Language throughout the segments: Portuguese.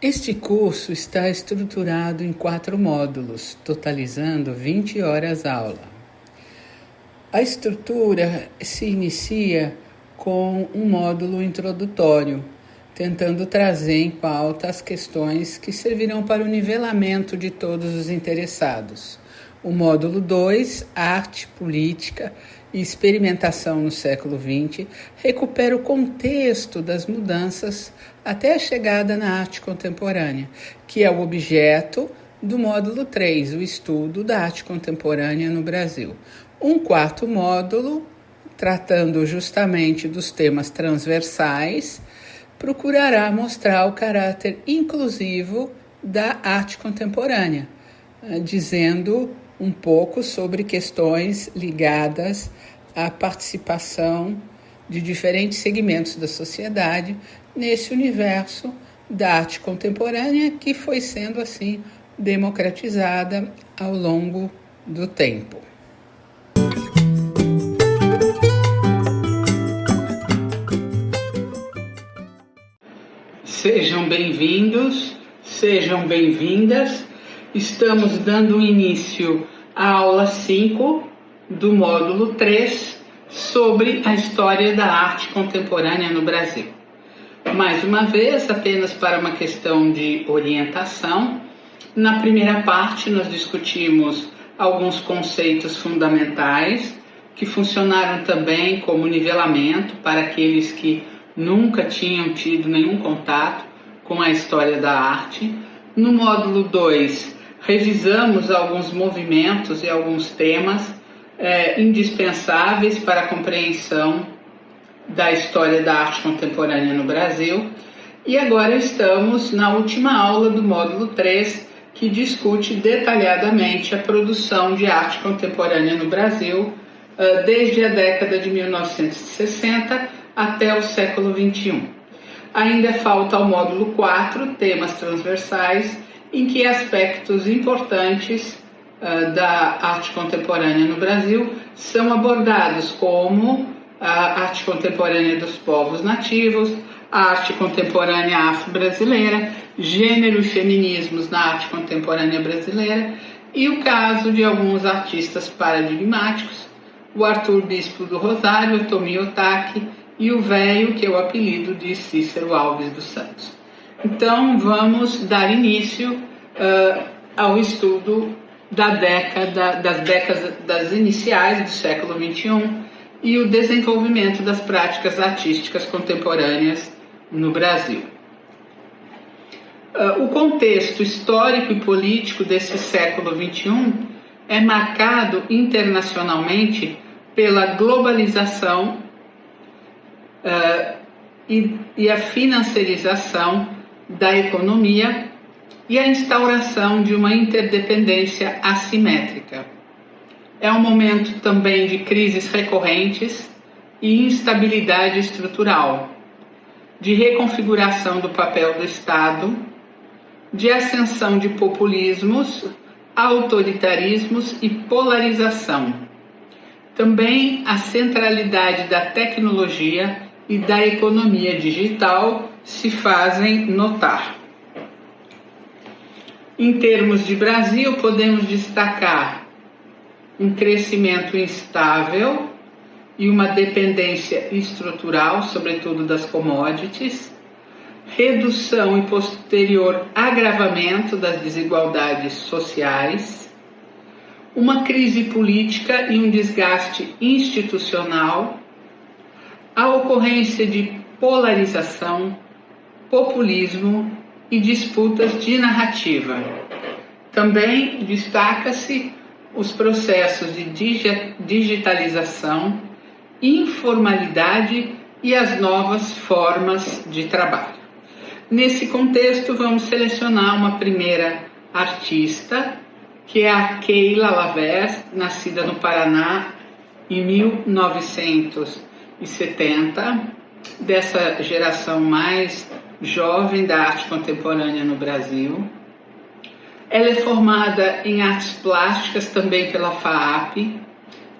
Este curso está estruturado em 4 módulos, totalizando 20 horas aula. A estrutura se inicia com um módulo introdutório, tentando trazer em pauta as questões que servirão para o nivelamento de todos os interessados. O módulo 2, Arte, Política e Experimentação no século XX, recupera o contexto das mudanças até a chegada na arte contemporânea, que é o objeto do módulo 3, o estudo da arte contemporânea no Brasil. Um quarto módulo, tratando justamente dos temas transversais, procurará mostrar o caráter inclusivo da arte contemporânea, dizendo um pouco sobre questões ligadas à participação de diferentes segmentos da sociedade nesse universo da arte contemporânea que foi sendo assim democratizada ao longo do tempo. Sejam bem-vindos, sejam bem-vindas. Estamos dando início à aula 5 do módulo 3 sobre a história da arte contemporânea no Brasil. Mais uma vez, apenas para uma questão de orientação, na primeira parte nós discutimos alguns conceitos fundamentais que funcionaram também como nivelamento para aqueles que nunca tinham tido nenhum contato com a história da arte. No módulo 2, revisamos alguns movimentos e alguns temas indispensáveis para a compreensão da história da arte contemporânea no Brasil. E agora estamos na última aula do módulo 3, que discute detalhadamente a produção de arte contemporânea no Brasil, desde a década de 1960 até o século XXI. Ainda falta o módulo 4, temas transversais, em que aspectos importantes da arte contemporânea no Brasil são abordados, como a arte contemporânea dos povos nativos, a arte contemporânea afro-brasileira, gênero e feminismos na arte contemporânea brasileira e o caso de alguns artistas paradigmáticos, o Arthur Bispo do Rosário, o Tomi Otaki e o Véio, que é o apelido de Cícero Alves dos Santos. Então, vamos dar início ao estudo das décadas iniciais do século XXI e o desenvolvimento das práticas artísticas contemporâneas no Brasil. O contexto histórico e político desse século XXI é marcado internacionalmente pela globalização e a financiarização da economia e a instauração de uma interdependência assimétrica. É um momento também de crises recorrentes e instabilidade estrutural, de reconfiguração do papel do Estado, de ascensão de populismos, autoritarismos e polarização. Também a centralidade da tecnologia e da economia digital se fazem notar. Em termos de Brasil, podemos destacar um crescimento instável e uma dependência estrutural, sobretudo das commodities, redução e posterior agravamento das desigualdades sociais, uma crise política e um desgaste institucional, a ocorrência de polarização, populismo e disputas de narrativa. Também destaca-se os processos de digitalização, informalidade e as novas formas de trabalho. Nesse contexto, vamos selecionar uma primeira artista, que é a Keila Lavers, nascida no Paraná em 1970, dessa geração mais jovem da arte contemporânea no Brasil. Ela é formada em artes plásticas também pela FAAP,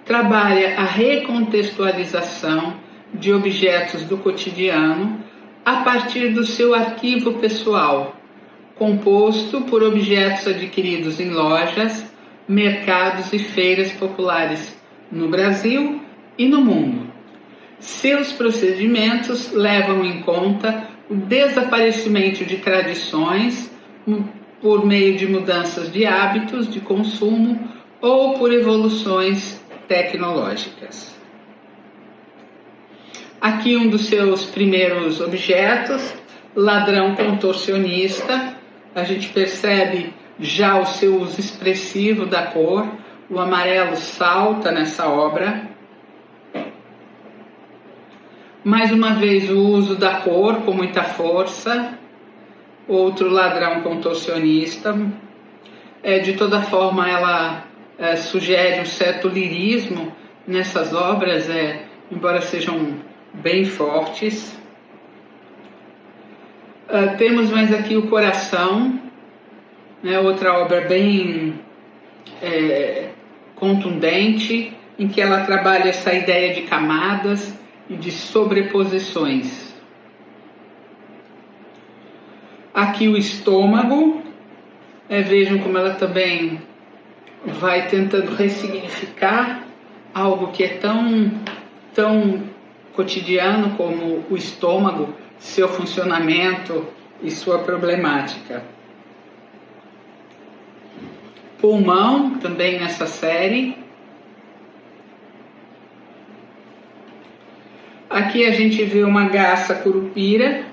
trabalha a recontextualização de objetos do cotidiano a partir do seu arquivo pessoal, composto por objetos adquiridos em lojas, mercados e feiras populares no Brasil e no mundo. Seus procedimentos levam em conta o desaparecimento de tradições por meio de mudanças de hábitos de consumo ou por evoluções tecnológicas. Aqui um dos seus primeiros objetos, ladrão contorcionista. A gente percebe já o seu uso expressivo da cor, o amarelo salta nessa obra. Mais uma vez o uso da cor com muita força, outro ladrão contorcionista. De toda forma ela sugere um certo lirismo nessas obras, embora sejam bem fortes. Temos mais aqui o Coração, outra obra bem contundente, em que ela trabalha essa ideia de camadas e de sobreposições. Aqui o Estômago, vejam como ela também vai tentando ressignificar algo que é tão cotidiano como o estômago, seu funcionamento e sua problemática. Pulmão, também nessa série. Aqui a gente vê uma garça curupira,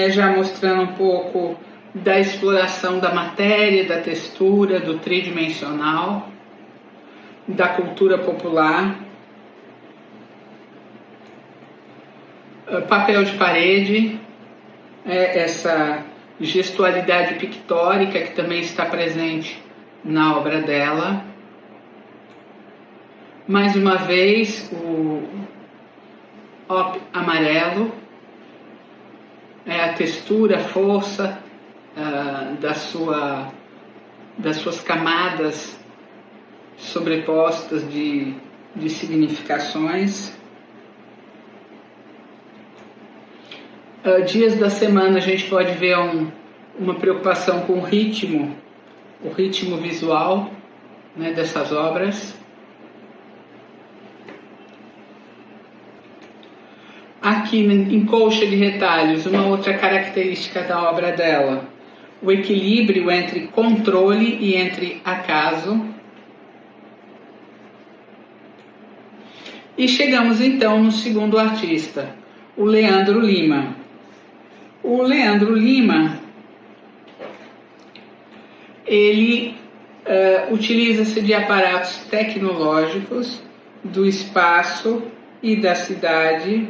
já mostrando um pouco da exploração da matéria, da textura, do tridimensional, da cultura popular. Papel de parede, essa gestualidade pictórica que também está presente na obra dela. Mais uma vez o amarelo, a textura, a força das suas camadas sobrepostas de significações. Dias da semana a gente pode ver uma preocupação com o ritmo visual, dessas obras. Aqui em Colcha de Retalhos, uma outra característica da obra dela, o equilíbrio entre controle e entre acaso. E chegamos então no segundo artista, o Leandro Lima. O Leandro Lima, ele utiliza-se de aparatos tecnológicos do espaço e da cidade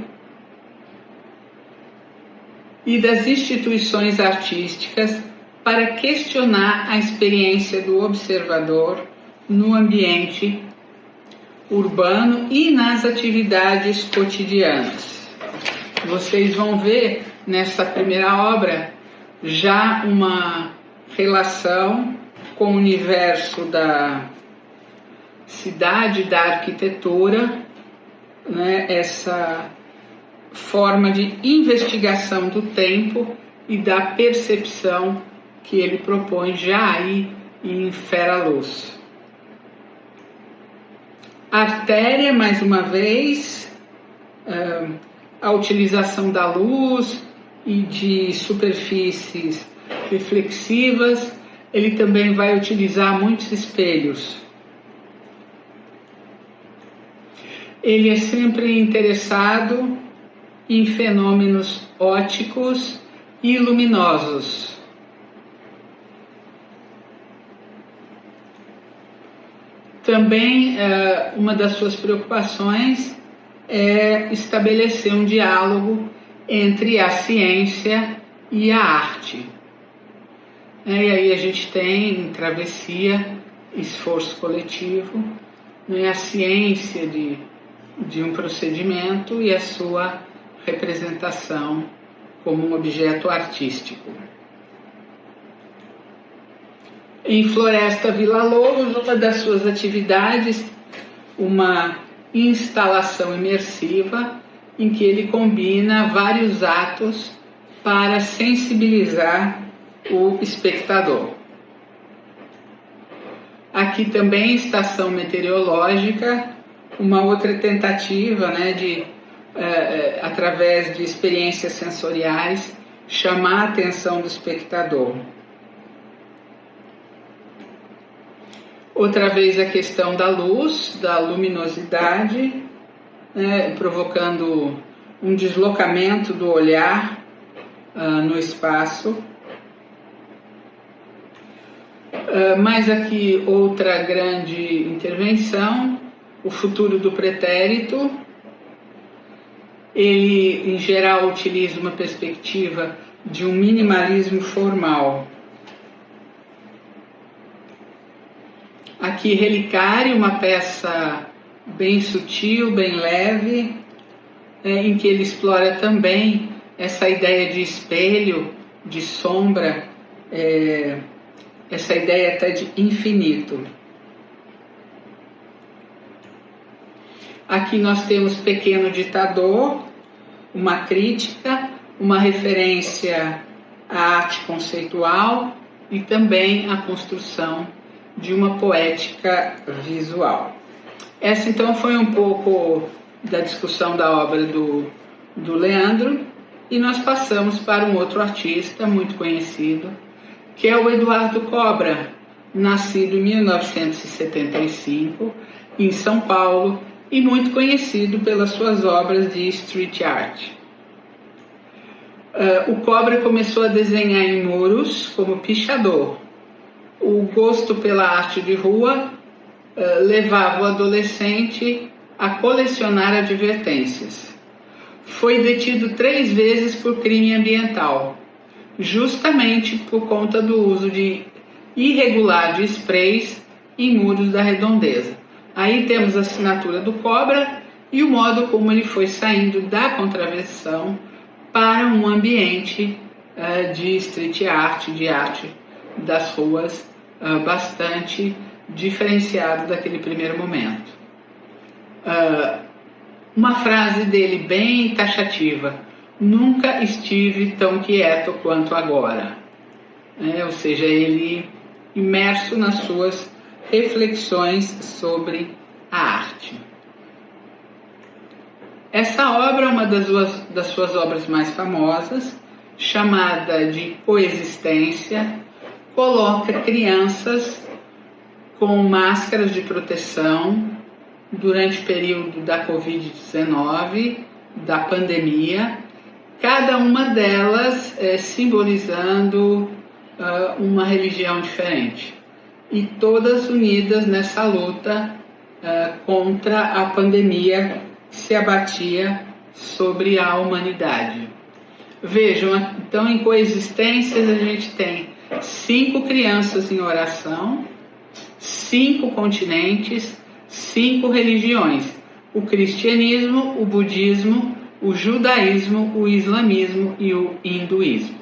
e das instituições artísticas para questionar a experiência do observador no ambiente urbano e nas atividades cotidianas. Vocês vão ver nessa primeira obra já uma relação com o universo da cidade, da arquitetura, essa forma de investigação do tempo e da percepção que ele propõe já aí em Fera-Luz. Artéria, mais uma vez, a utilização da luz e de superfícies reflexivas. Ele também vai utilizar muitos espelhos. Ele é sempre interessado em fenômenos ópticos e luminosos. Também uma das suas preocupações é estabelecer um diálogo entre a ciência e a arte. E aí a gente tem travessia, esforço coletivo, a ciência de um procedimento e a sua representação como um objeto artístico. Em Floresta Vila Lobos, uma das suas atividades, uma instalação imersiva em que ele combina vários atos para sensibilizar o espectador. Aqui também estação meteorológica, uma outra tentativa, né, de, através de experiências sensoriais, chamar a atenção do espectador. Outra vez a questão da luz, da luminosidade, né, provocando um deslocamento do olhar no espaço. Mas aqui outra grande intervenção, o futuro do pretérito. Ele, em geral, utiliza uma perspectiva de um minimalismo formal. Aqui, Relicário, uma peça bem sutil, bem leve, em que ele explora também essa ideia de espelho, de sombra, essa ideia até de infinito. Aqui nós temos Pequeno Ditador, uma crítica, uma referência à arte conceitual e também à construção de uma poética visual. Essa então foi um pouco da discussão da obra do Leandro, e nós passamos para um outro artista muito conhecido, que é o Eduardo Cobra, nascido em 1975 em São Paulo e muito conhecido pelas suas obras de street art. O Cobra começou a desenhar em muros como pichador. O gosto pela arte de rua levava o adolescente a colecionar advertências. Foi detido 3 vezes por crime ambiental, justamente por conta do uso irregular de sprays em muros da Redondeza. Aí temos a assinatura do Cobra e o modo como ele foi saindo da contravenção para um ambiente de street art, de arte das ruas, bastante diferenciado daquele primeiro momento. Uma frase dele bem taxativa: nunca estive tão quieto quanto agora. Ou seja, ele imerso nas suas reflexões sobre a arte. Essa obra é uma das suas obras mais famosas, chamada de Coexistência. Coloca crianças com máscaras de proteção durante o período da Covid-19, da pandemia, cada uma delas simbolizando uma religião diferente, e todas unidas nessa luta contra a pandemia que se abatia sobre a humanidade. Vejam, então, em Coexistências a gente tem 5 crianças em oração, 5 continentes, 5 religiões: o cristianismo, o budismo, o judaísmo, o islamismo e o hinduísmo.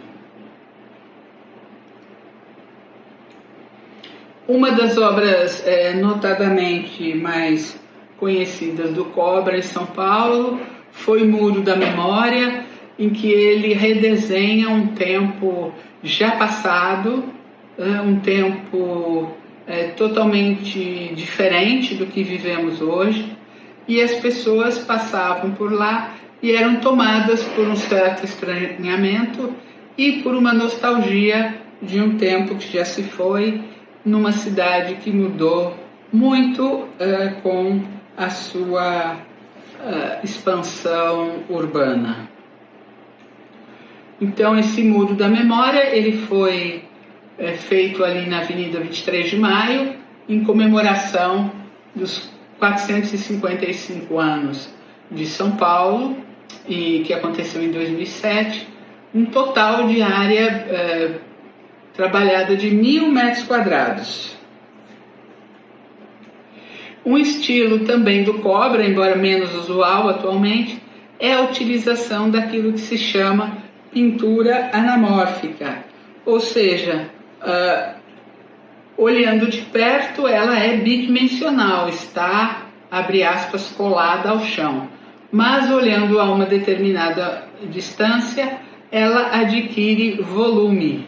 Uma das obras notadamente mais conhecidas do Cobra em São Paulo foi Muro da Memória, em que ele redesenha um tempo já passado, um tempo totalmente diferente do que vivemos hoje, e as pessoas passavam por lá e eram tomadas por um certo estranhamento e por uma nostalgia de um tempo que já se foi, numa cidade que mudou muito com a sua expansão urbana. Então, esse Muro da Memória ele foi feito ali na Avenida 23 de Maio, em comemoração dos 455 anos de São Paulo, e que aconteceu em 2007, um total de área trabalhada de 1.000 metros quadrados. Um estilo também do Cobra, embora menos usual atualmente, é a utilização daquilo que se chama pintura anamórfica, ou seja, olhando de perto ela é bidimensional, está, abre aspas, colada ao chão, mas olhando a uma determinada distância ela adquire volume.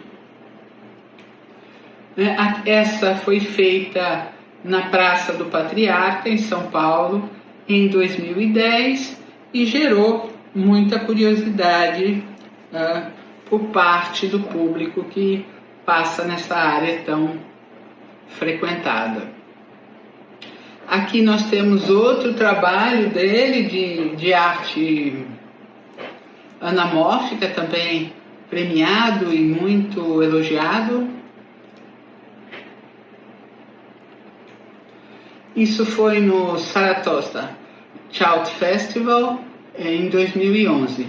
Essa foi feita na Praça do Patriarca, em São Paulo, em 2010 e gerou muita curiosidade por parte do público que passa nessa área tão frequentada. Aqui nós temos outro trabalho dele de arte anamórfica, também premiado e muito elogiado. Isso foi no Saratoga Chowd Festival em 2011.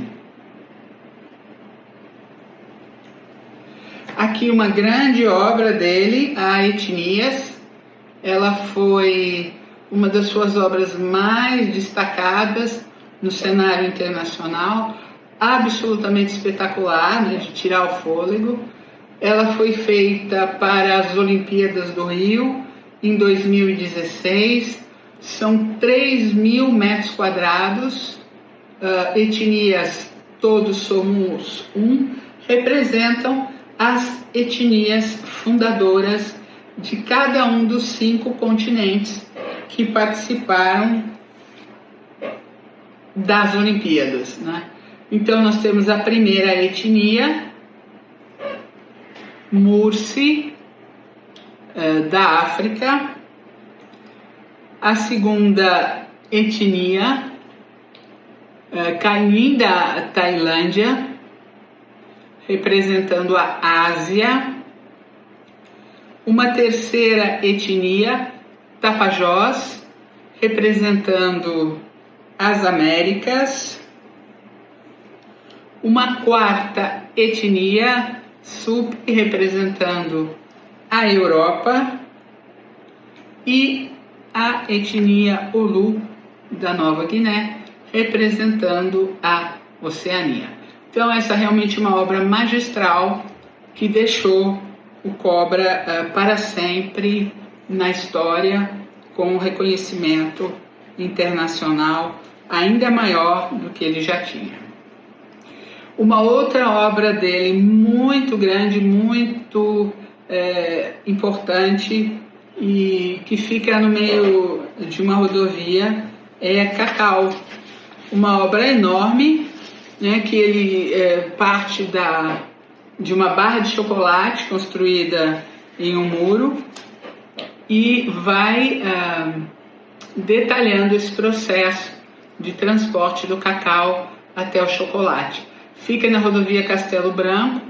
Aqui uma grande obra dele, a Etnias. Ela foi uma das suas obras mais destacadas no cenário internacional, absolutamente espetacular, né, de tirar o fôlego. Ela foi feita para as Olimpíadas do Rio em 2016, são 3.000 metros quadrados, etnias todos somos um, representam as etnias fundadoras de cada um dos 5 continentes que participaram das Olimpíadas, né? Então nós temos a primeira etnia, Mursi, da África, a segunda etnia, Kainhin da Tailândia, representando a Ásia, uma terceira etnia, Tapajós, representando as Américas, uma quarta etnia, Sup, representando a Europa, e a etnia Ulu da Nova Guiné, representando a Oceania. Então essa é realmente uma obra magistral que deixou o Cobra para sempre na história, com um reconhecimento internacional ainda maior do que ele já tinha. Uma outra obra dele muito grande, muito importante e que fica no meio de uma rodovia é Cacau, uma obra enorme, né, que ele parte de uma barra de chocolate construída em um muro e vai detalhando esse processo de transporte do cacau até o chocolate. Fica na rodovia Castelo Branco,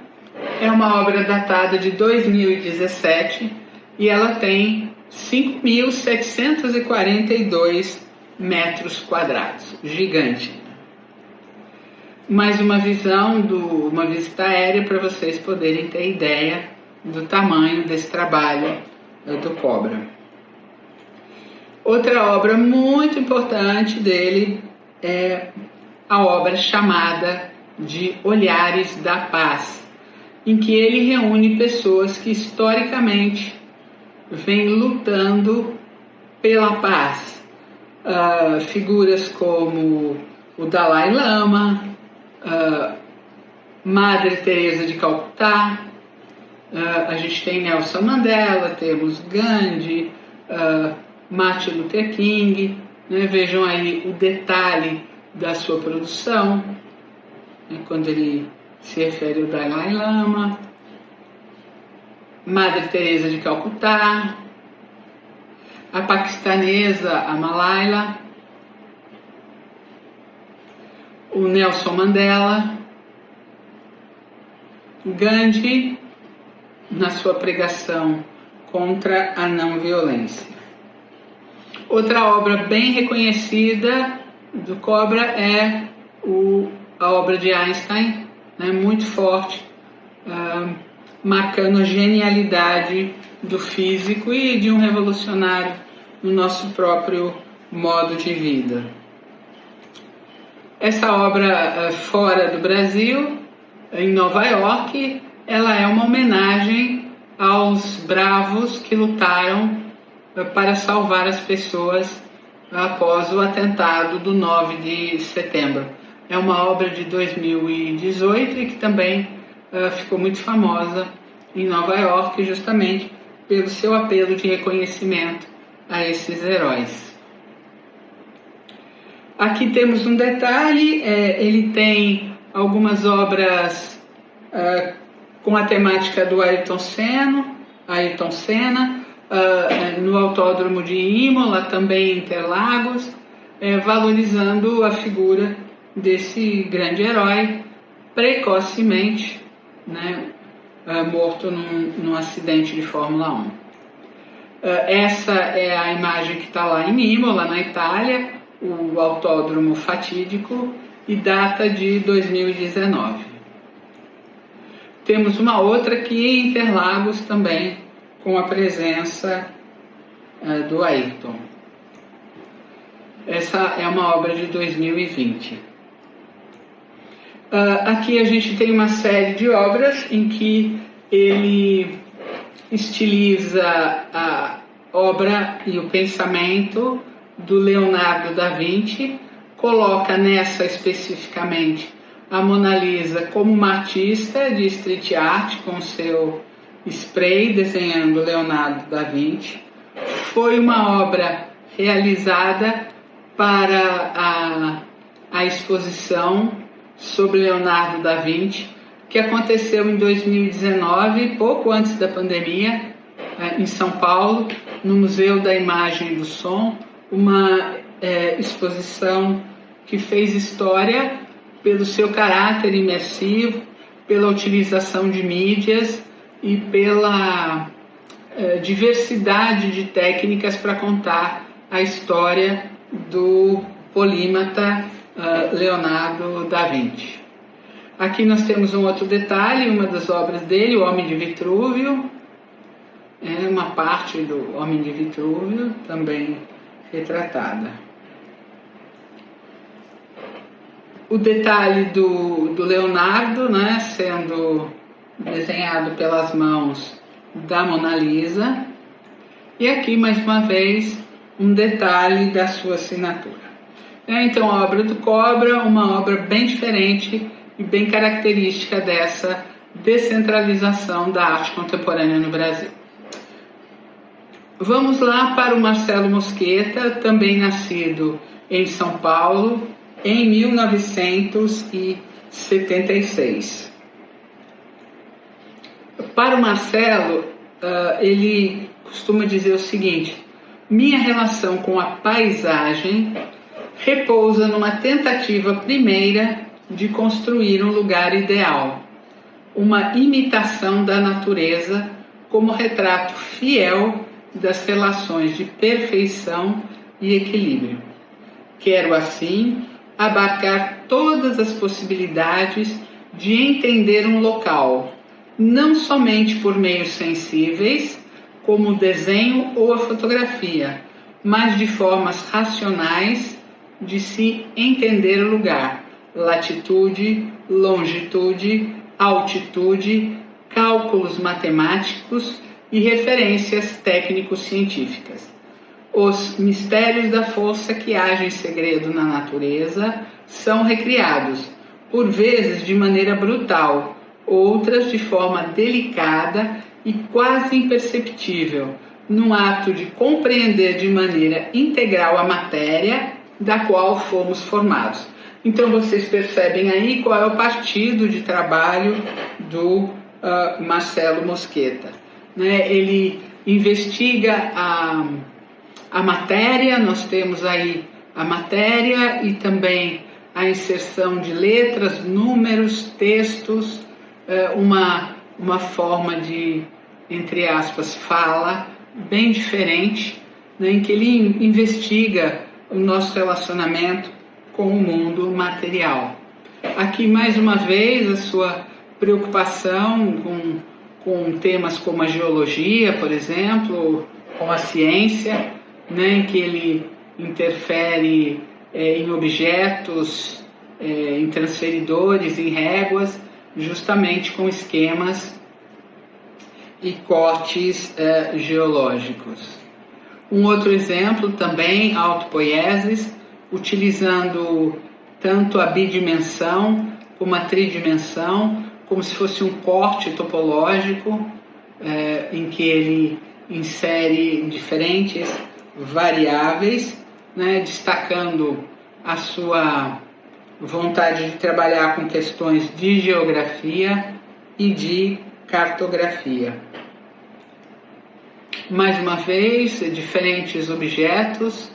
é uma obra datada de 2017 e ela tem 5.742 metros quadrados, gigante. Mais uma visão uma visita aérea para vocês poderem ter ideia do tamanho desse trabalho do Cobra. Outra obra muito importante dele é a obra chamada de Olhares da Paz, em que ele reúne pessoas que historicamente vêm lutando pela paz. Figuras como o Dalai Lama, Madre Teresa de Calcutá, a gente tem Nelson Mandela, temos Gandhi, Martin Luther King, né? Vejam aí o detalhe da sua produção, né? Quando ele se refere ao Dalai Lama, Madre Teresa de Calcutá, a paquistanesa, a Malaila, o Nelson Mandela, Gandhi, na sua pregação contra a não violência. Outra obra bem reconhecida do Cobra é a obra de Einstein, né, muito forte, marcando a genialidade do físico e de um revolucionário no nosso próprio modo de vida. Essa obra fora do Brasil, em Nova York, ela é uma homenagem aos bravos que lutaram para salvar as pessoas após o atentado do 9 de setembro. É uma obra de 2018 e que também ficou muito famosa em Nova York, justamente pelo seu apelo de reconhecimento a esses heróis. Aqui temos um detalhe, ele tem algumas obras com a temática do Ayrton Senna, no Autódromo de Imola, também em Interlagos, valorizando a figura desse grande herói, precocemente, né, morto num acidente de Fórmula 1. Essa é a imagem que está lá em Imola, na Itália, o autódromo fatídico, e data de 2019. Temos uma outra aqui em Interlagos também, com a presença do Ayrton. Essa é uma obra de 2020. Aqui a gente tem uma série de obras em que ele estiliza a obra e o pensamento do Leonardo da Vinci, coloca nessa especificamente a Mona Lisa como uma artista de street art com seu spray desenhando Leonardo da Vinci. Foi uma obra realizada para a exposição sobre Leonardo da Vinci, que aconteceu em 2019, pouco antes da pandemia, em São Paulo, no Museu da Imagem e do Som, uma exposição que fez história pelo seu caráter imersivo, pela utilização de mídias e pela diversidade de técnicas para contar a história do polímata Leonardo da Vinci. Aqui nós temos um outro detalhe, uma das obras dele, O Homem de Vitrúvio, uma parte do Homem de Vitrúvio também retratada. O detalhe do Leonardo, né, sendo desenhado pelas mãos da Mona Lisa, e aqui mais uma vez um detalhe da sua assinatura. Então a obra do Cobra, uma obra bem diferente e bem característica dessa descentralização da arte contemporânea no Brasil. Vamos lá para o Marcelo Mosqueta, também nascido em São Paulo, em 1976. Para o Marcelo, ele costuma dizer o seguinte: minha relação com a paisagem repousa numa tentativa primeira de construir um lugar ideal, uma imitação da natureza como retrato fiel das relações de perfeição e equilíbrio. Quero, assim, abarcar todas as possibilidades de entender um local, não somente por meios sensíveis, como o desenho ou a fotografia, mas de formas racionais de se entender o lugar, latitude, longitude, altitude, cálculos matemáticos e referências técnico-científicas. Os mistérios da força que age em segredo na natureza são recriados, por vezes de maneira brutal, outras de forma delicada e quase imperceptível, num ato de compreender de maneira integral a matéria da qual fomos formados. Então vocês percebem aí qual é o partido de trabalho do Marcelo Mosqueta. Ele investiga a matéria, nós temos aí a matéria e também a inserção de letras, números, textos, uma forma de, entre aspas, fala bem diferente, em que ele investiga o nosso relacionamento com o mundo material. Aqui, mais uma vez, a sua preocupação com temas como a geologia, por exemplo, com a ciência, em que ele interfere em objetos, em transferidores, em réguas, justamente com esquemas e cortes geológicos. Um outro exemplo também, autopoieses, utilizando tanto a bidimensão como a tridimensão, como se fosse um corte topológico, em que ele insere diferentes variáveis, né, destacando a sua vontade de trabalhar com questões de geografia e de cartografia. Mais uma vez, diferentes objetos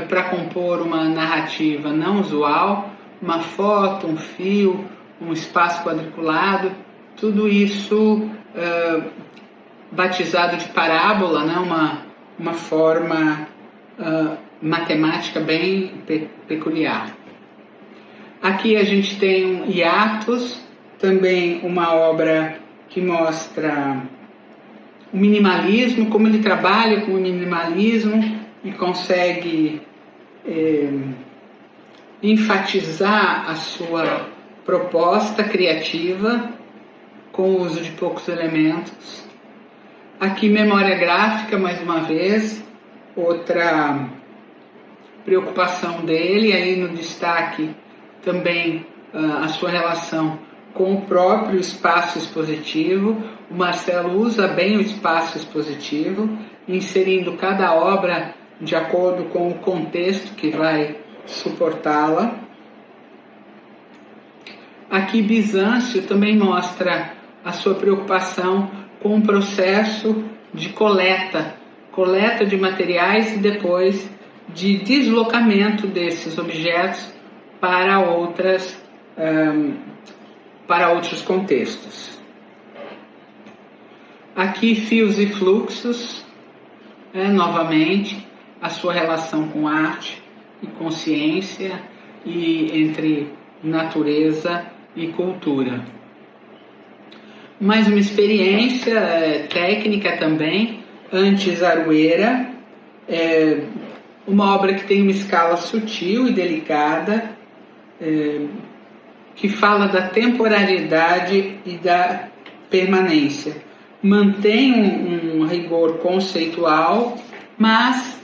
para compor uma narrativa não usual, uma foto, um fio, um espaço quadriculado, tudo isso batizado de parábola, né? uma forma matemática bem peculiar. Aqui a gente tem um hiatus, também uma obra que mostra o minimalismo, como ele trabalha com o minimalismo e consegue enfatizar a sua proposta criativa com o uso de poucos elementos. Aqui memória gráfica, mais uma vez, outra preocupação dele, aí no destaque também a sua relação com o próprio espaço expositivo. O Marcelo usa bem o espaço expositivo, inserindo cada obra de acordo com o contexto que vai suportá-la. Aqui Bizâncio também mostra a sua preocupação com o processo de coleta de materiais e depois de deslocamento desses objetos para outros contextos. Aqui fios e fluxos, novamente, a sua relação com arte e consciência e entre natureza e cultura. Mais uma experiência técnica também, Antes Arueira, uma obra que tem uma escala sutil e delicada, que fala da temporalidade e da permanência. Mantém um rigor conceitual, mas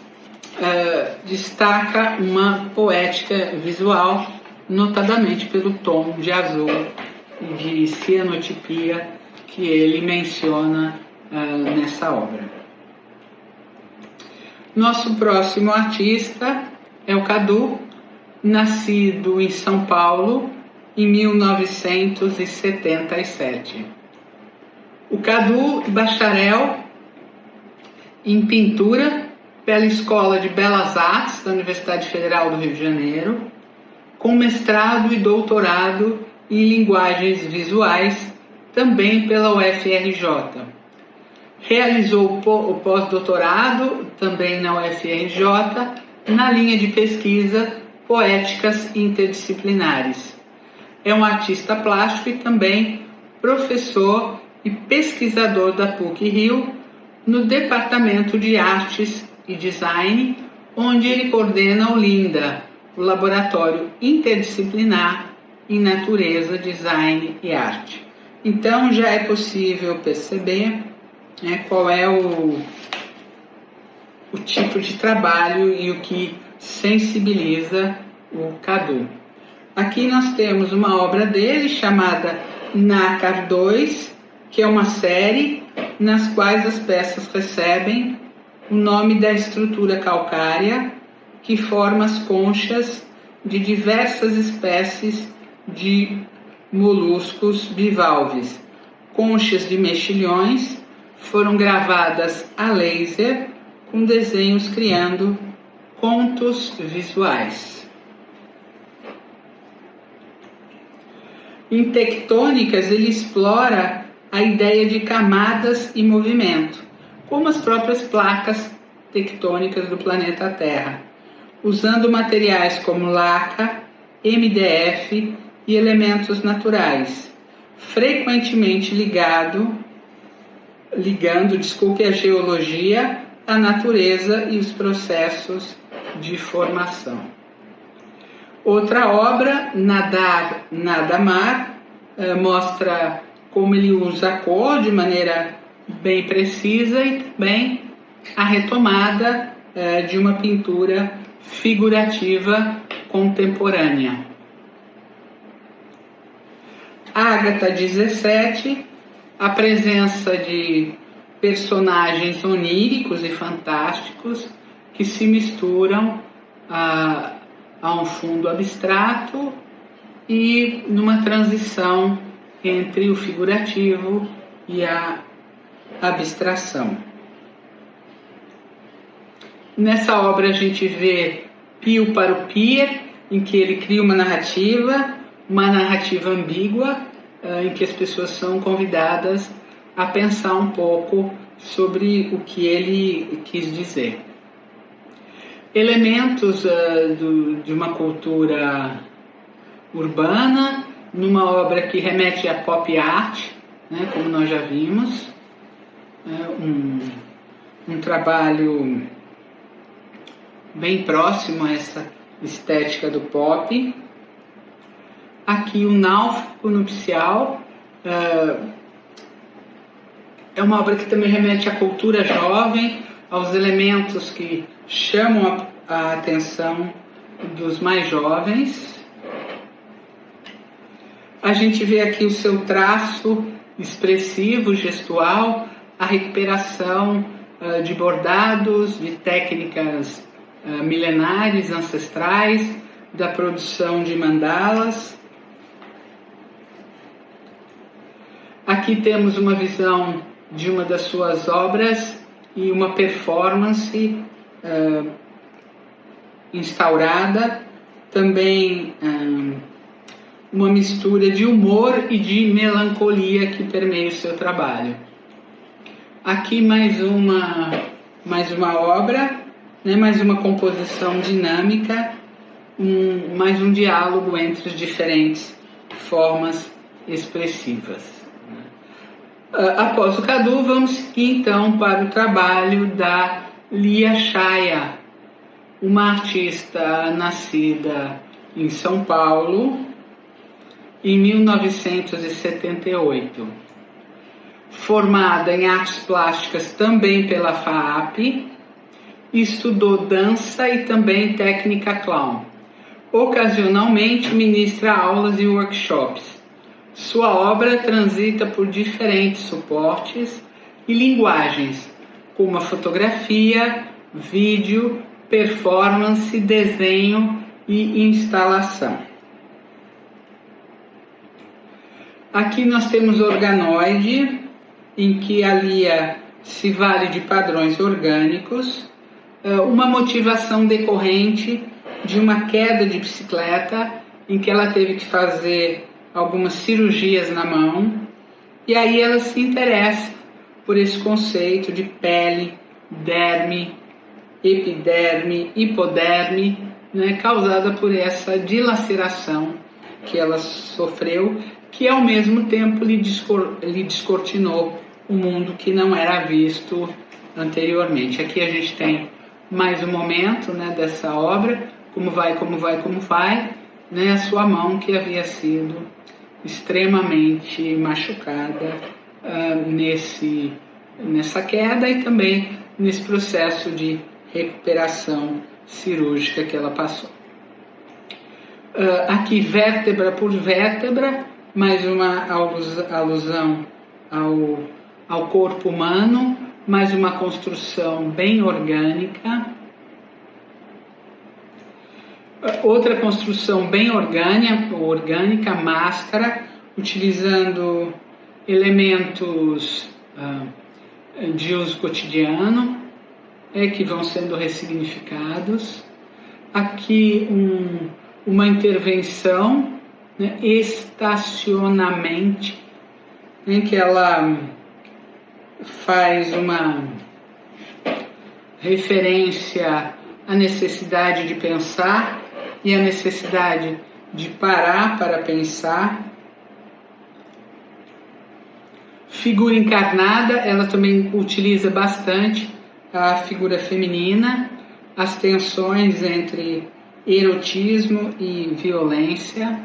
destaca uma poética visual, notadamente pelo tom de azul e de cianotipia que ele menciona nessa obra. Nosso próximo artista é o Cadu, nascido em São Paulo em 1977. O Cadu, bacharel em pintura pela Escola de Belas Artes da Universidade Federal do Rio de Janeiro, com mestrado e doutorado em linguagens visuais, também pela UFRJ. Realizou o pós-doutorado, também na UFRJ, na linha de pesquisa Poéticas Interdisciplinares. É um artista plástico e também professor e pesquisador da PUC-Rio, no Departamento de Artes e Design, onde ele coordena o LINDA, o Laboratório Interdisciplinar em Natureza, Design e Arte. Então já é possível perceber qual é o tipo de trabalho e o que sensibiliza o Cadu. Aqui nós temos uma obra dele chamada Nácar 2, que é uma série nas quais as peças recebem o nome da estrutura calcária que forma as conchas de diversas espécies de moluscos bivalves. Conchas de mexilhões foram gravadas a laser com desenhos criando contos visuais. Em Tectônicas, ele explora a ideia de camadas e movimento, como as próprias placas tectônicas do planeta Terra, usando materiais como laca, MDF e elementos naturais, frequentemente ligando a geologia, a natureza e os processos de formação. Outra obra, Nadar, Nada Mar, mostra como ele usa a cor de maneira bem precisa e também a retomada de uma pintura figurativa contemporânea. Ágata 17, a presença de personagens oníricos e fantásticos que se misturam a um fundo abstrato e numa transição entre o figurativo e a abstração. Nessa obra a gente vê Pio para o Pier, em que ele cria uma narrativa ambígua, em que as pessoas são convidadas a pensar um pouco sobre o que ele quis dizer. Elementos de uma cultura urbana, numa obra que remete à pop art, né, como nós já vimos, um trabalho bem próximo a essa estética do pop. Aqui o Náufrago Nupcial é uma obra que também remete à cultura jovem, aos elementos que chamam a atenção dos mais jovens. A gente vê aqui o seu traço expressivo, gestual, a recuperação de bordados, de técnicas milenares, ancestrais, da produção de mandalas. Aqui temos uma visão de uma das suas obras e uma performance instaurada, também uma mistura de humor e de melancolia que permeia o seu trabalho. Aqui mais uma obra, né, mais uma composição dinâmica, mais um diálogo entre as diferentes formas expressivas. Após o Cadu, vamos seguir então para o trabalho da Lia Chaya, uma artista nascida em São Paulo em 1978. Formada em artes plásticas também pela FAAP, estudou dança e também técnica clown. Ocasionalmente ministra aulas e workshops. Sua obra transita por diferentes suportes e linguagens, como a fotografia, vídeo, performance, desenho e instalação. Aqui nós temos organoide, em que a Lia se vale de padrões orgânicos, uma motivação decorrente de uma queda de bicicleta, em que ela teve que fazer algumas cirurgias na mão, e aí ela se interessa por esse conceito de pele, derme, epiderme, hipoderme, né, causada por essa dilaceração que ela sofreu, que ao mesmo tempo lhe descortinou um mundo que não era visto anteriormente. Aqui a gente tem mais um momento, né, dessa obra, como vai, né, a sua mão que havia sido extremamente machucada nessa queda e também nesse processo de recuperação cirúrgica que ela passou. Aqui, vértebra por vértebra, mais uma alusão ao corpo humano, mais uma construção bem orgânica. Outra construção bem orgânica, máscara, utilizando elementos de uso cotidiano, que vão sendo ressignificados. Aqui uma intervenção, né, estacionamento, em que ela faz uma referência à necessidade de pensar e à necessidade de parar para pensar. Figura encarnada, ela também utiliza bastante a figura feminina, as tensões entre erotismo e violência.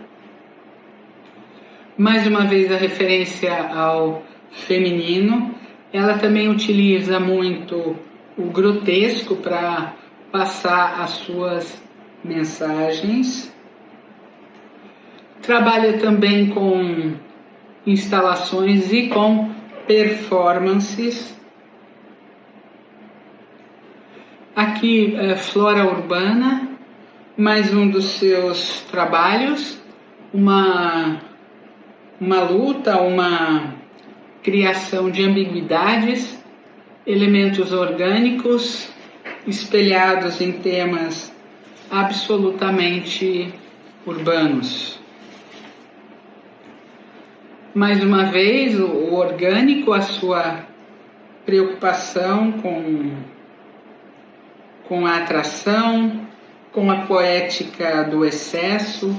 Mais uma vez a referência ao feminino. Ela também utiliza muito o grotesco para passar as suas mensagens. Trabalha também com instalações e com performances, Aqui, Flora Urbana, mais um dos seus trabalhos, uma luta, uma criação de ambiguidades, elementos orgânicos espelhados em temas absolutamente urbanos. Mais uma vez, o orgânico, a sua preocupação com a atração, com a poética do excesso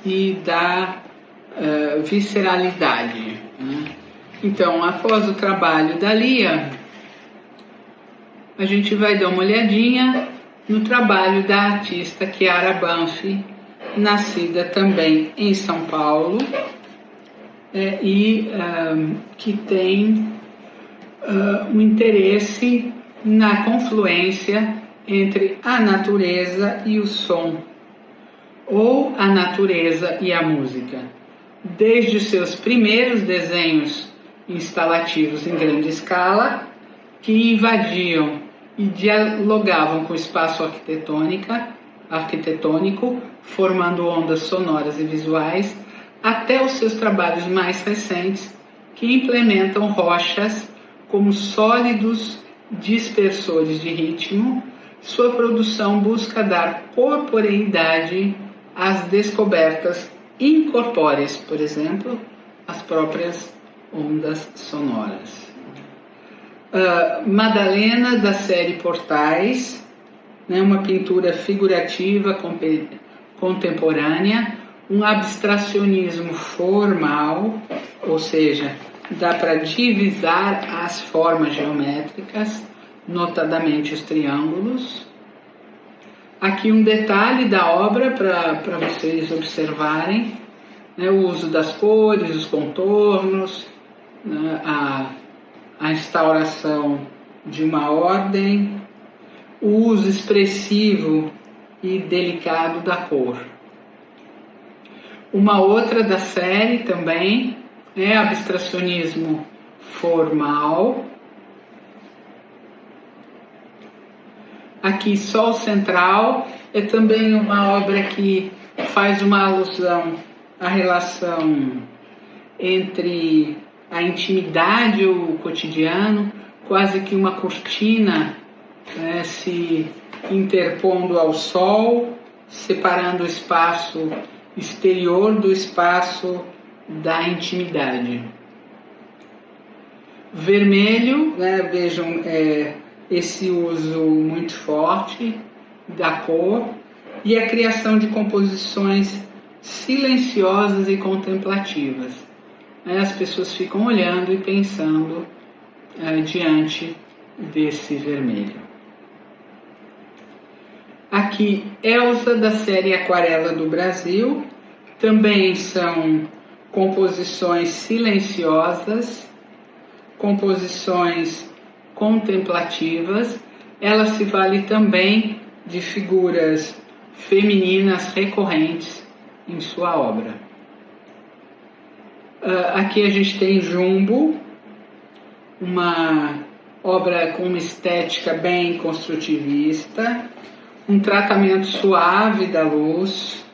e da visceralidade, né? Então, após o trabalho da Lia, a gente vai dar uma olhadinha no trabalho da artista Chiara Banfi, nascida também em São Paulo, que tem um interesse na confluência entre a natureza e o som, ou a natureza e a música. Desde os seus primeiros desenhos instalativos em grande escala, que invadiam e dialogavam com o espaço arquitetônico, formando ondas sonoras e visuais, até os seus trabalhos mais recentes, que implementam rochas como sólidos dispersores de ritmo. Sua produção busca dar corporeidade às descobertas incorpóreas, por exemplo, as próprias ondas sonoras. Madalena, da série Portais, né, uma pintura figurativa contemporânea, um abstracionismo formal, ou seja, dá para divisar as formas geométricas, notadamente os triângulos. Aqui um detalhe da obra para vocês observarem, né, o uso das cores, os contornos, né, a instauração de uma ordem, o uso expressivo e delicado da cor. Uma outra da série também é abstracionismo formal. Aqui, Sol Central é também uma obra que faz uma alusão à relação entre a intimidade e o cotidiano, quase que uma cortina, né, se interpondo ao sol, separando o espaço exterior do espaço da intimidade. Vermelho, né, vejam, esse uso muito forte da cor e a criação de composições silenciosas e contemplativas. As pessoas ficam olhando e pensando diante desse vermelho. Aqui, Elsa, da série Aquarela do Brasil, também são composições silenciosas, composições contemplativas. Ela se vale também de figuras femininas recorrentes em sua obra. Aqui a gente tem Jumbo, uma obra com uma estética bem construtivista, um tratamento suave da luz.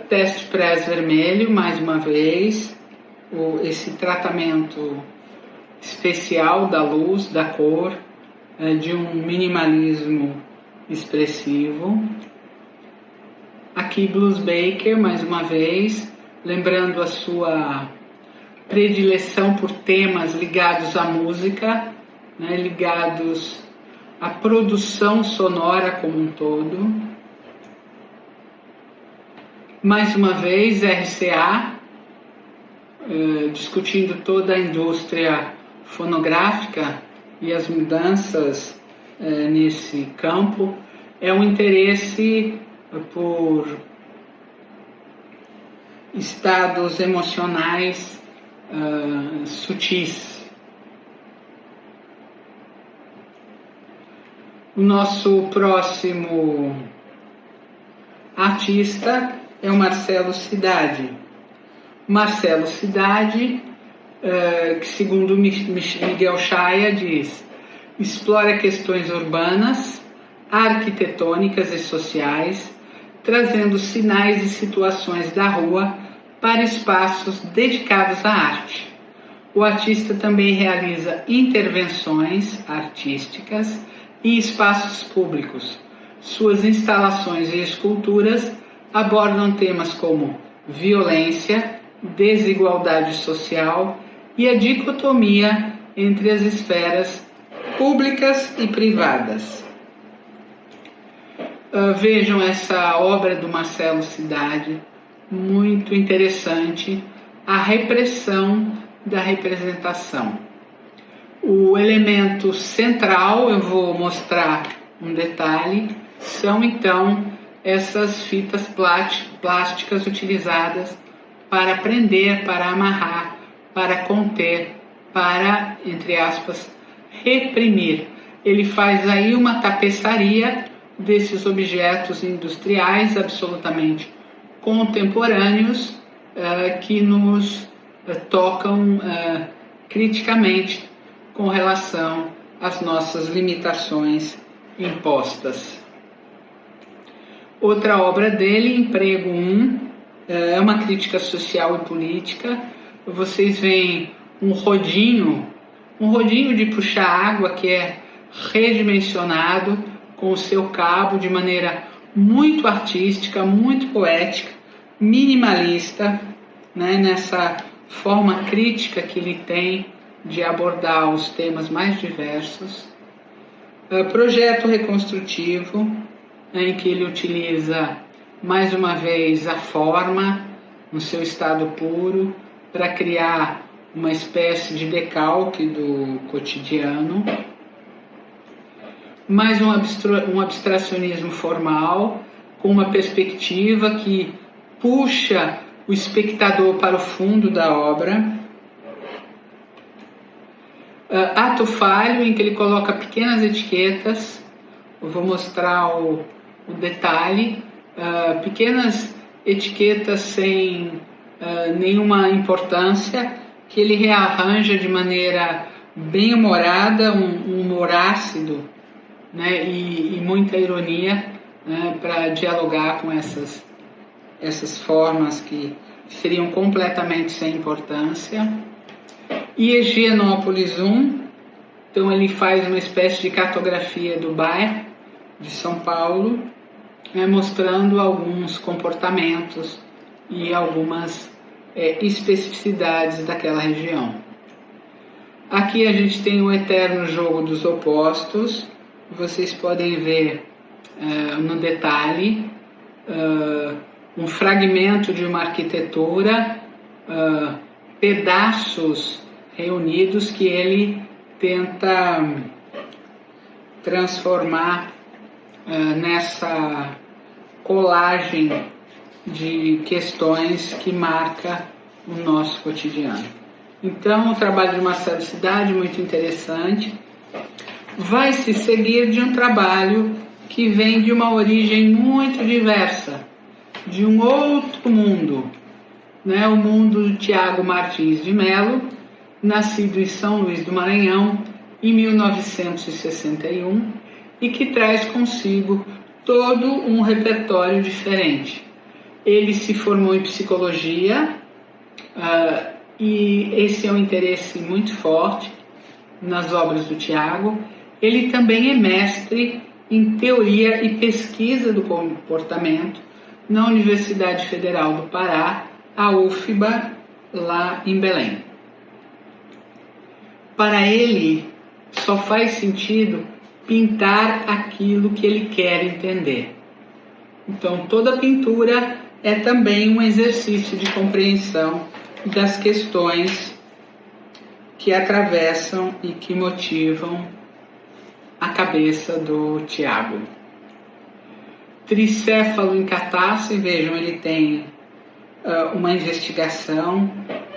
Teste Press vermelho, mais uma vez, esse tratamento especial da luz, da cor, de um minimalismo expressivo. Aqui Blues Baker, mais uma vez, lembrando a sua predileção por temas ligados à música, né, ligados à produção sonora como um todo. Mais uma vez, RCA, discutindo toda a indústria fonográfica e as mudanças nesse campo. É um interesse por estados emocionais sutis. O nosso próximo artista é o Marcelo Cidade. Marcelo Cidade, que segundo Miguel Chaya diz, Explora questões urbanas, arquitetônicas e sociais, trazendo sinais e situações da rua para espaços dedicados à arte. O artista também realiza intervenções artísticas em espaços públicos. Suas instalações e esculturas abordam temas como violência, desigualdade social e a dicotomia entre as esferas públicas e privadas. Vejam essa obra do Marcelo Cidade, muito interessante, a repressão da representação. O elemento central, eu vou mostrar um detalhe, são então essas fitas plásticas utilizadas para prender, para amarrar, para conter, para, entre aspas, reprimir. Ele faz aí uma tapeçaria desses objetos industriais absolutamente contemporâneos que nos tocam criticamente com relação às nossas limitações impostas. Outra obra dele, Emprego 1, é uma crítica social e política. Vocês veem um rodinho de puxar água que é redimensionado com o seu cabo de maneira muito artística, muito poética, minimalista, né, nessa forma crítica que ele tem de abordar os temas mais diversos. Projeto reconstrutivo, em que ele utiliza mais uma vez a forma no seu estado puro para criar uma espécie de decalque do cotidiano. Mais um abstracionismo formal, com uma perspectiva que puxa o espectador para o fundo da obra. Ato falho, em que ele coloca pequenas etiquetas, eu vou mostrar o detalhe, pequenas etiquetas sem nenhuma importância, que ele rearranja de maneira bem humorada, um humor ácido, né, e muita ironia, né, para dialogar com essas formas que seriam completamente sem importância. E Higienópolis 1, então ele faz uma espécie de cartografia do bairro de São Paulo, mostrando alguns comportamentos e algumas especificidades daquela região. Aqui a gente tem o eterno jogo dos opostos. Vocês podem ver no detalhe um fragmento de uma arquitetura, pedaços reunidos que ele tenta transformar nessa colagem de questões que marca o nosso cotidiano. Então, o trabalho de Marcelo Cidade, muito interessante, vai se seguir de um trabalho que vem de uma origem muito diversa, de um outro mundo, né? O mundo do Tiago Martins de Mello, nascido em São Luís do Maranhão em 1961 e que traz consigo todo um repertório diferente. Ele se formou em psicologia e esse é um interesse muito forte nas obras do Tiago. Ele também é mestre em teoria e pesquisa do comportamento na Universidade Federal do Pará, a UFBA, lá em Belém. Para ele, só faz sentido pintar aquilo que ele quer entender. Então, toda pintura é também um exercício de compreensão das questões que atravessam e que motivam a cabeça do Tiago. Tricéfalo em catarse, vejam, ele tem uma investigação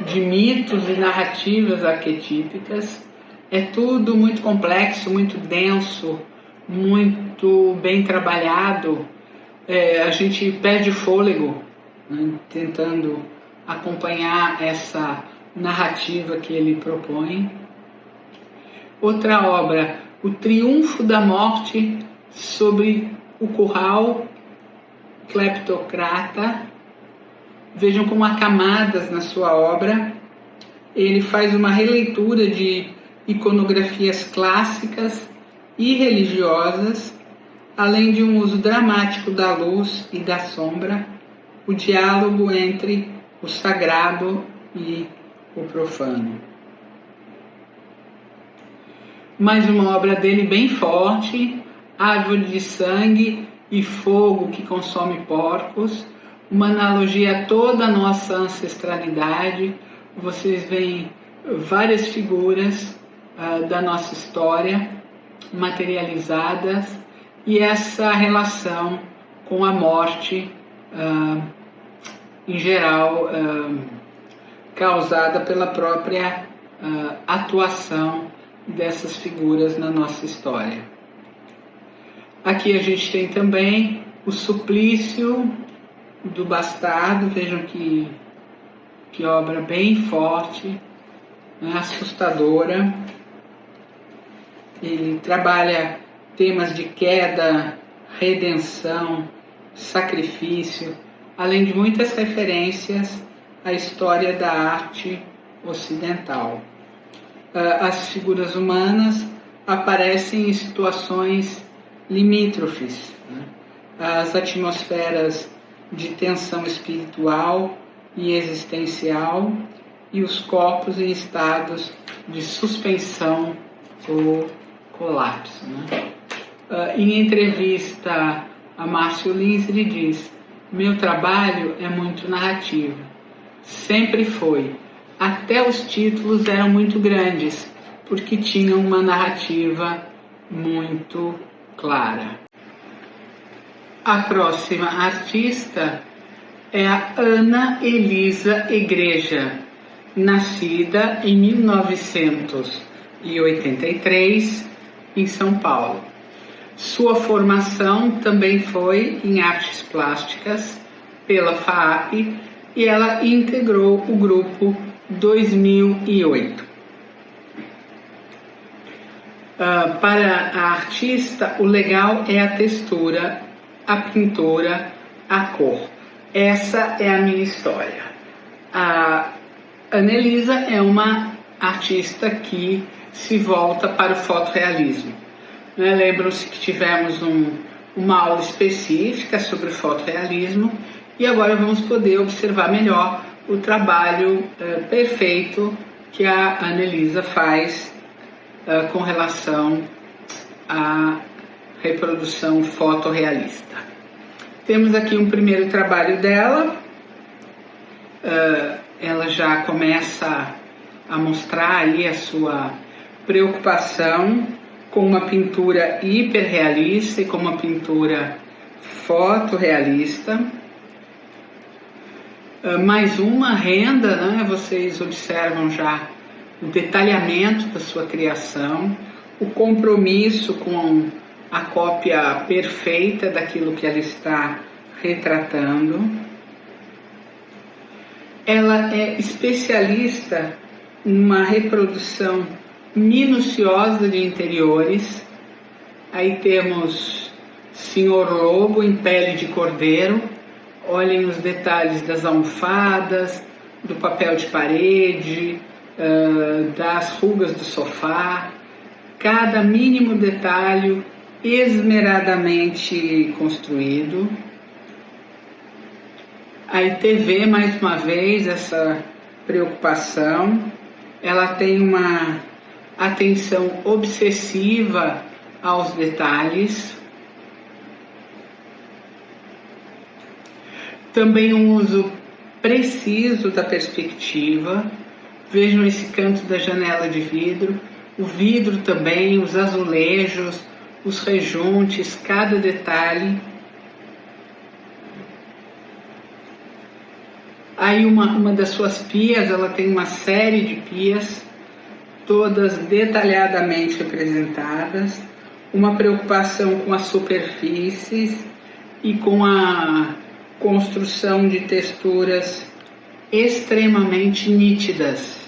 de mitos e narrativas arquetípicas. É tudo muito complexo, muito denso, muito bem trabalhado. A gente perde fôlego, né, tentando acompanhar essa narrativa que ele propõe. Outra obra, o triunfo da morte sobre o curral cleptocrata. Vejam como há camadas na sua obra. Ele faz uma releitura de iconografias clássicas e religiosas, além de um uso dramático da luz e da sombra, o diálogo entre o sagrado e o profano. Mais uma obra dele bem forte, Árvore de Sangue e Fogo que Consome Porcos, uma analogia a toda a nossa ancestralidade. Vocês veem várias figuras da nossa história materializadas e essa relação com a morte em geral causada pela própria atuação dessas figuras na nossa história. Aqui a gente tem também o suplício do bastardo. Vejam que obra bem forte, assustadora. Ele trabalha temas de queda, redenção, sacrifício, além de muitas referências à história da arte ocidental. As figuras humanas aparecem em situações limítrofes, as atmosferas de tensão espiritual e existencial e os corpos em estados de suspensão ou colapso. Em entrevista a Márcio Lins, ele diz: meu trabalho é muito narrativo, sempre foi. Até os títulos eram muito grandes, porque tinham uma narrativa muito clara. A próxima artista é a Ana Elisa Igreja, nascida em 1983 em São Paulo. Sua formação também foi em artes plásticas pela FAAP e ela integrou o grupo 2008. Para a artista, o legal é a textura, a pintura, a cor. Essa é a minha história. A Ana Elisa é uma artista que se volta para o fotorrealismo. Lembram-se que tivemos uma aula específica sobre o fotorrealismo e agora vamos poder observar melhor o trabalho perfeito que a Ana Elisa faz com relação à reprodução fotorrealista. Temos aqui um primeiro trabalho dela. Ela já começa a mostrar aí a sua preocupação com uma pintura hiperrealista e com uma pintura fotorrealista. Mais uma renda, né? Vocês observam já o detalhamento da sua criação, o compromisso com a cópia perfeita daquilo que ela está retratando. Ela é especialista em uma reprodução minuciosa de interiores. Aí temos Senhor Lobo em pele de cordeiro. Olhem os detalhes das almofadas, do papel de parede, das rugas do sofá. Cada mínimo detalhe esmeradamente construído. Aí TV, mais uma vez, essa preocupação. Ela tem uma atenção obsessiva aos detalhes. Também um uso preciso da perspectiva. Vejam esse canto da janela de vidro, o vidro também, os azulejos, os rejuntes, cada detalhe. Aí uma das suas pias, ela tem uma série de pias, todas detalhadamente representadas, uma preocupação com as superfícies e com a construção de texturas extremamente nítidas.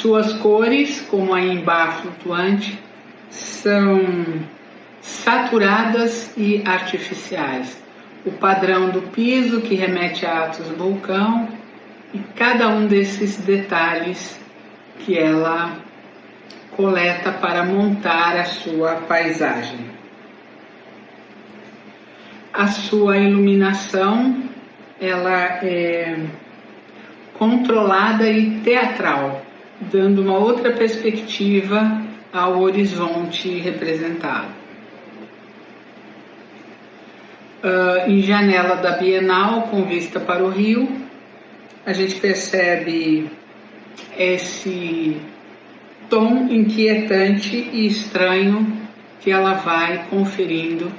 Suas cores, como a Imbá flutuante, são saturadas e artificiais. O padrão do piso, que remete a Atos Vulcão, e cada um desses detalhes que ela coleta para montar a sua paisagem. A sua iluminação, ela é controlada e teatral, dando uma outra perspectiva ao horizonte representado. Em janela da Bienal, com vista para o rio, a gente percebe esse tom inquietante e estranho que ela vai conferindo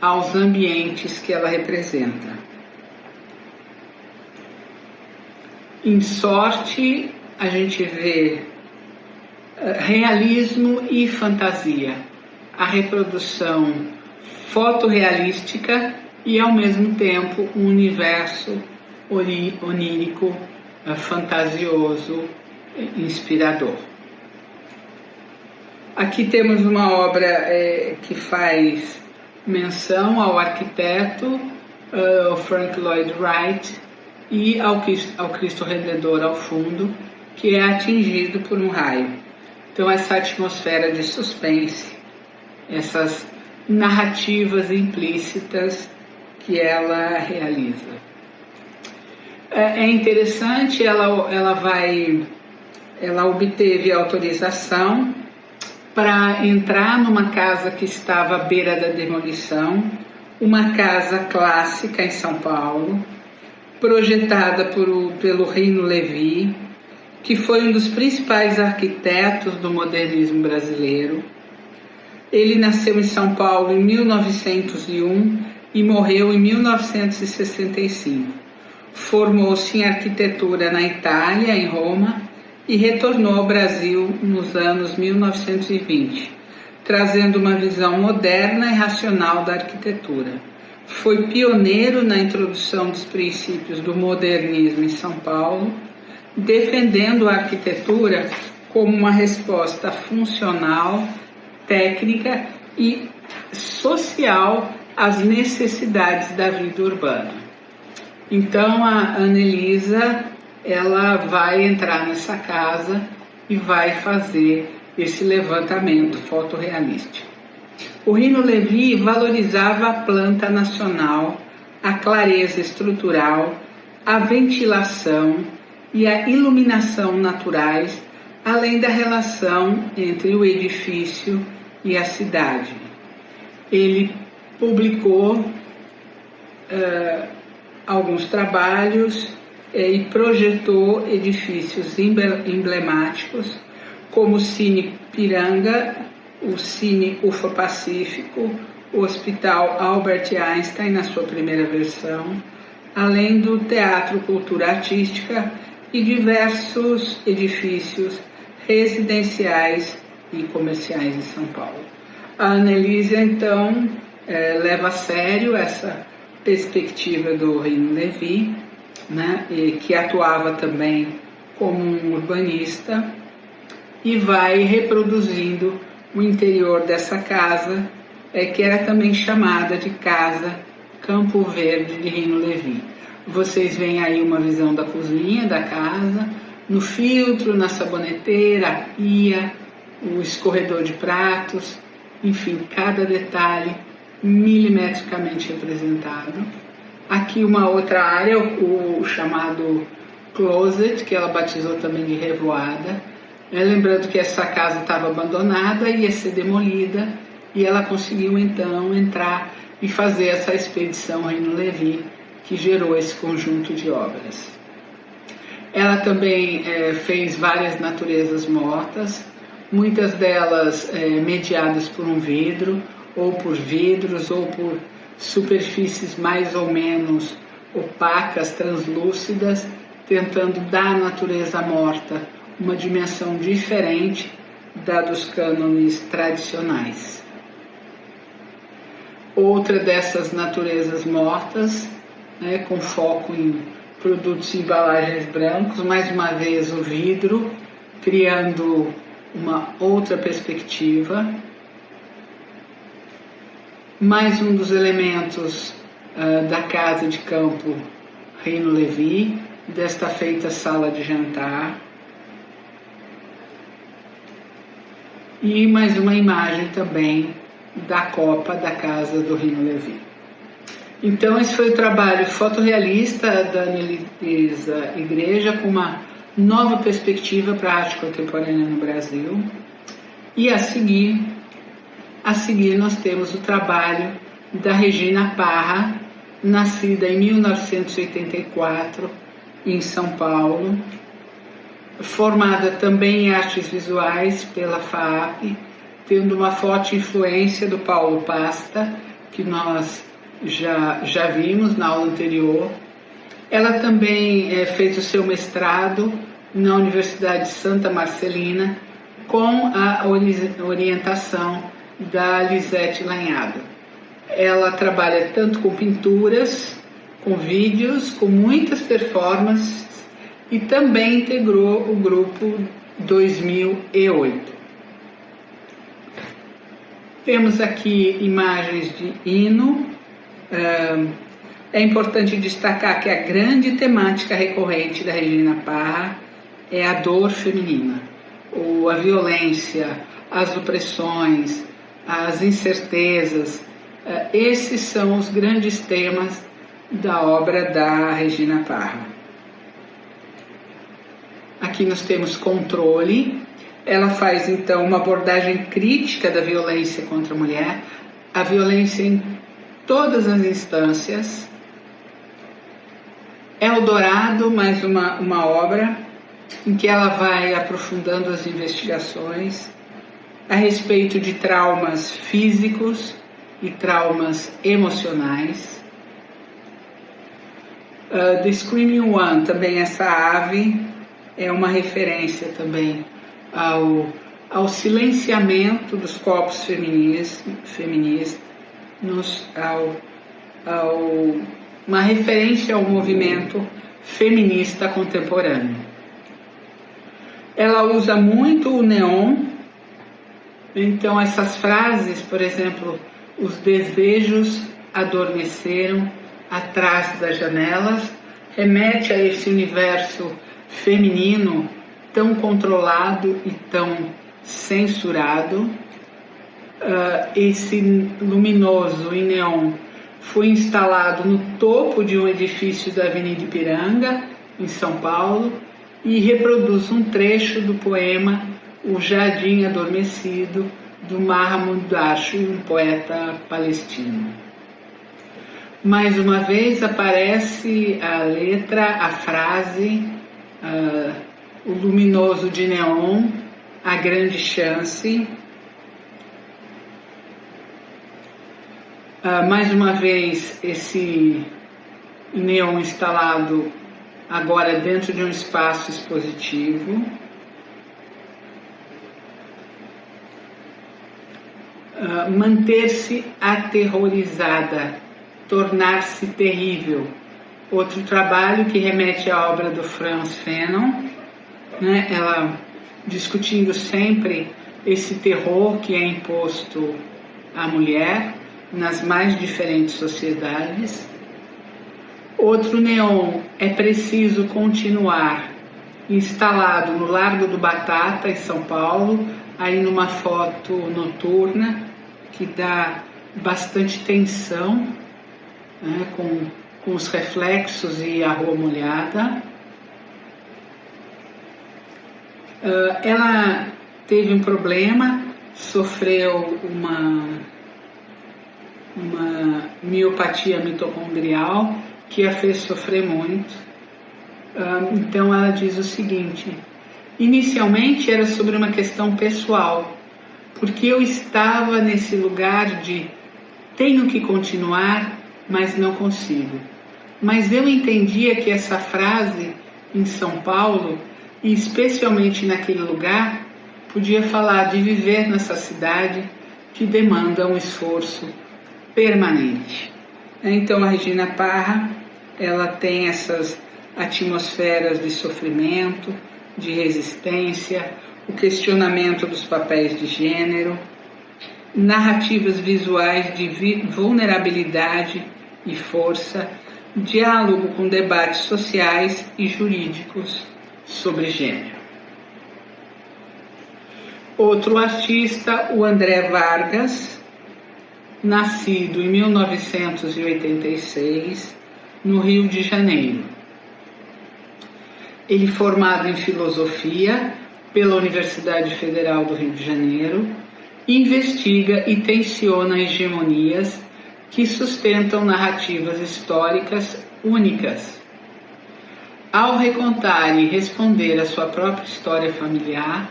aos ambientes que ela representa. Em Sorte, a gente vê realismo e fantasia, a reprodução fotorrealística e, ao mesmo tempo, um universo onírico, fantasioso, inspirador. Aqui temos uma obra que faz menção ao arquiteto Frank Lloyd Wright e ao Cristo Redentor ao fundo, que é atingido por um raio. Então, essa atmosfera de suspense, essas narrativas implícitas que ela realiza. É interessante, ela obteve autorização para entrar numa casa que estava à beira da demolição, uma casa clássica em São Paulo, projetada pelo Rino Levi, que foi um dos principais arquitetos do modernismo brasileiro. Ele nasceu em São Paulo em 1901 e morreu em 1965. Formou-se em arquitetura na Itália, em Roma, e retornou ao Brasil nos anos 1920, trazendo uma visão moderna e racional da arquitetura. Foi pioneiro na introdução dos princípios do modernismo em São Paulo, defendendo a arquitetura como uma resposta funcional, técnica e social às necessidades da vida urbana. Então a Anelisa, ela vai entrar nessa casa e vai fazer esse levantamento fotorrealístico. O Rino Levi valorizava a planta nacional, a clareza estrutural, a ventilação e a iluminação naturais, além da relação entre o edifício e a cidade. Ele publicou alguns trabalhos e projetou edifícios emblemáticos, como o Cine Piranga, o Cine UFA Pacífico, o Hospital Albert Einstein na sua primeira versão, além do Teatro Cultura Artística e diversos edifícios residenciais e comerciais em São Paulo. A Anelisa, então, leva a sério essa perspectiva do Rino Levi, né, que atuava também como um urbanista, e vai reproduzindo o interior dessa casa, que era também chamada de Casa Campo Verde de Rino Levi. Vocês veem aí uma visão da cozinha da casa, no filtro, na saboneteira, a pia, o escorredor de pratos, enfim, cada detalhe milimetricamente representado. Aqui uma outra área, o chamado closet, que ela batizou também de revoada. Lembrando que essa casa estava abandonada, ia ser demolida, e ela conseguiu então entrar e fazer essa expedição Rino Levi, que gerou esse conjunto de obras. Ela também fez várias naturezas mortas, muitas delas mediadas por um vidro, ou por vidros, ou por superfícies mais ou menos opacas, translúcidas, tentando dar à natureza morta uma dimensão diferente da dos cânones tradicionais. Outra dessas naturezas mortas, com foco em produtos e embalagens brancos, mais uma vez o vidro, criando uma outra perspectiva. Mais um dos elementos da casa de campo Reino Levi, desta feita sala de jantar. E mais uma imagem também da copa da casa do Reino Levi. Então esse foi o trabalho fotorrealista da Anelisa Igreja, com uma nova perspectiva para a arte contemporânea no Brasil. E a seguir nós temos o trabalho da Regina Parra, nascida em 1984 em São Paulo, formada também em artes visuais pela FAAP, tendo uma forte influência do Paulo Pasta, que nós já vimos na aula anterior. Ela também fez o seu mestrado na Universidade de Santa Marcelina, com a orientação da Lisete Lanhado. Ela trabalha tanto com pinturas, com vídeos, com muitas performances, e também integrou o grupo 2008. Temos aqui imagens de hino. É importante destacar que a grande temática recorrente da Regina Parra é a dor feminina, ou a violência, as opressões, as incertezas. Esses são os grandes temas da obra da Regina Parra. Aqui nós temos Controle. Ela faz então uma abordagem crítica da violência contra a mulher, a violência em todas as instâncias. Eldorado, mais uma obra em que ela vai aprofundando as investigações a respeito de traumas físicos e traumas emocionais. The Screaming One, também essa ave, é uma referência também ao silenciamento dos corpos feministas, uma referência ao movimento feminista contemporâneo. Ela usa muito o neon, então essas frases, por exemplo, os desejos adormeceram atrás das janelas, remete a esse universo feminino tão controlado e tão censurado. Esse luminoso em neon foi instalado no topo de um edifício da Avenida Ipiranga, em São Paulo, e reproduz um trecho do poema O Jardim Adormecido, do Mahmoud Darwish, um poeta palestino. Mais uma vez aparece a letra, a frase, o luminoso de neon, a grande chance. Mais uma vez esse neon instalado agora dentro de um espaço expositivo. Manter-se aterrorizada, tornar-se terrível. Outro trabalho que remete à obra do Frantz Fanon, né? Ela discutindo sempre esse terror que é imposto à mulher nas mais diferentes sociedades. Outro neon, é preciso continuar, instalado no Largo do Batata, em São Paulo, aí numa foto noturna que dá bastante tensão, né, com os reflexos e a rua molhada. Ela teve um problema, sofreu uma miopatia mitocondrial que a fez sofrer muito. Então ela diz o seguinte: inicialmente era sobre uma questão pessoal, porque eu estava nesse lugar de tenho que continuar, mas não consigo. Mas eu entendia que essa frase em São Paulo, e especialmente naquele lugar, podia falar de viver nessa cidade que demanda um esforço permanente. Então a Regina Parra, ela tem essas atmosferas de sofrimento, de resistência, o questionamento dos papéis de gênero, narrativas visuais de vulnerabilidade e força, diálogo com debates sociais e jurídicos sobre gênero. Outro artista, o André Vargas, nascido em 1986, no Rio de Janeiro. Ele formado em filosofia pela Universidade Federal do Rio de Janeiro, investiga e tensiona hegemonias que sustentam narrativas históricas únicas. Ao recontar e responder à sua própria história familiar,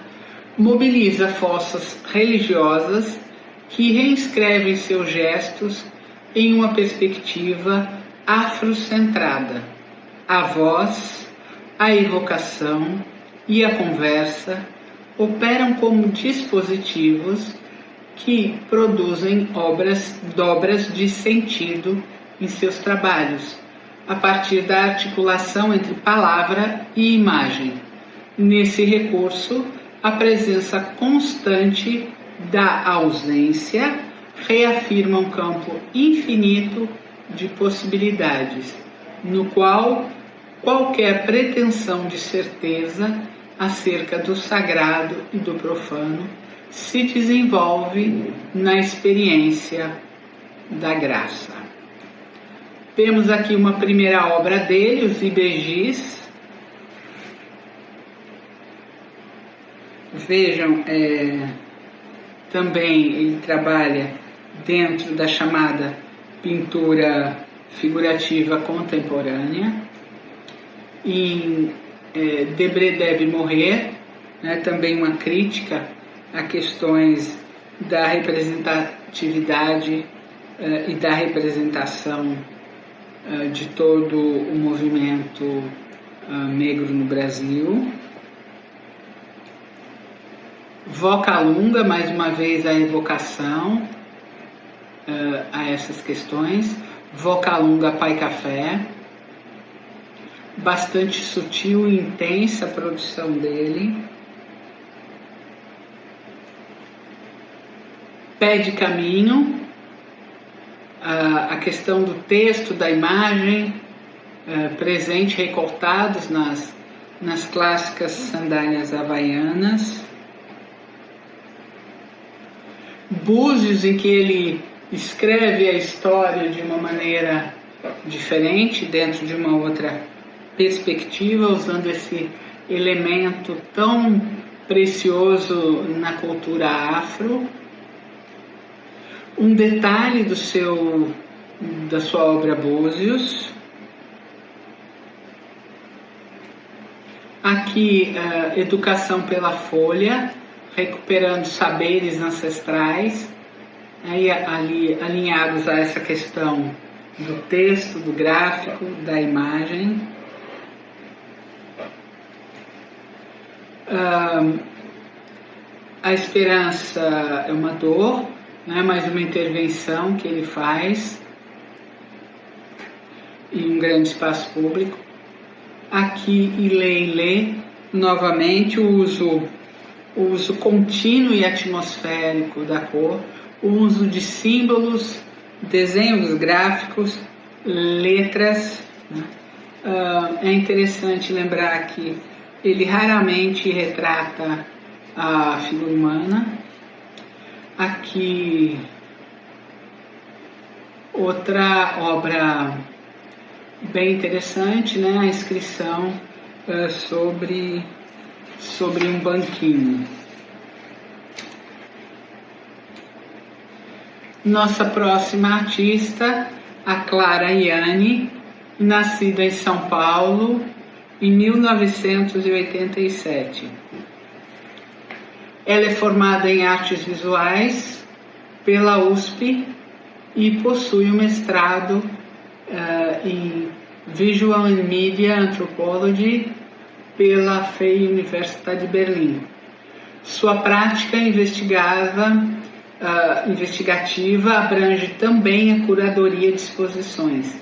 mobiliza forças religiosas que reescrevem seus gestos em uma perspectiva afrocentrada. A voz, a evocação e a conversa operam como dispositivos que produzem dobras de sentido em seus trabalhos, a partir da articulação entre palavra e imagem. Nesse recurso, a presença constante da ausência reafirma um campo infinito de possibilidades, no qual qualquer pretensão de certeza acerca do sagrado e do profano se desenvolve na experiência da graça. Temos aqui uma primeira obra dele, Os Ibejis. Vejam, também ele trabalha dentro da chamada pintura figurativa contemporânea. Em Debré Deve Morrer, também uma crítica a questões da representatividade e da representação de todo o movimento negro no Brasil. Vocalunga, mais uma vez a evocação a essas questões. Vocalunga Pai Café, bastante sutil e intensa a produção dele. Pé de Caminho, a questão do texto, da imagem, presente recortados nas clássicas sandálias havaianas. Búzios, em que ele escreve a história de uma maneira diferente, dentro de uma outra perspectiva, usando esse elemento tão precioso na cultura afro. Um detalhe da sua obra Búzios. Aqui, Educação pela Folha, recuperando saberes ancestrais, aí ali alinhados a essa questão do texto, do gráfico, da imagem. A esperança é uma dor, mais uma intervenção que ele faz em um grande espaço público. Aqui, Ilê, novamente, o uso contínuo e atmosférico da cor, o uso de símbolos, desenhos gráficos, letras. É interessante lembrar que ele raramente retrata a figura humana. Aqui, outra obra bem interessante, a inscrição sobre um banquinho. Nossa próxima artista, a Clara Ianni, nascida em São Paulo em 1987. Ela é formada em artes visuais pela USP e possui um mestrado em Visual and Media Anthropology pela Freie Universität de Berlim. Sua prática investigativa abrange também a curadoria de exposições,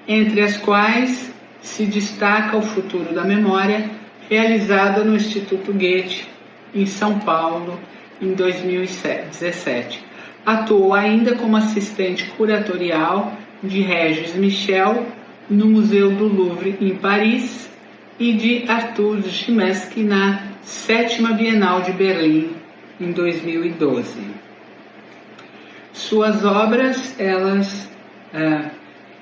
entre as quais se destaca o futuro da memória, realizada no Instituto Goethe, em São Paulo, em 2017. Atuou ainda como assistente curatorial de Regis Michel no Museu do Louvre, em Paris, e de Arthur Chimensky na 7ª Bienal de Berlim, em 2012. Suas obras, elas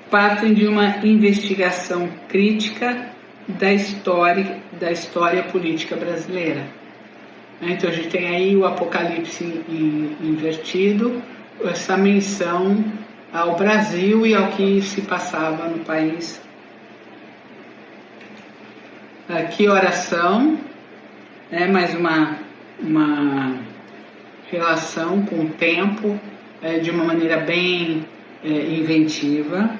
partem de uma investigação crítica da história política brasileira. Então a gente tem aí o Apocalipse invertido, essa menção ao Brasil e ao que se passava no país. Que oração, mais uma relação com o tempo, de uma maneira bem inventiva.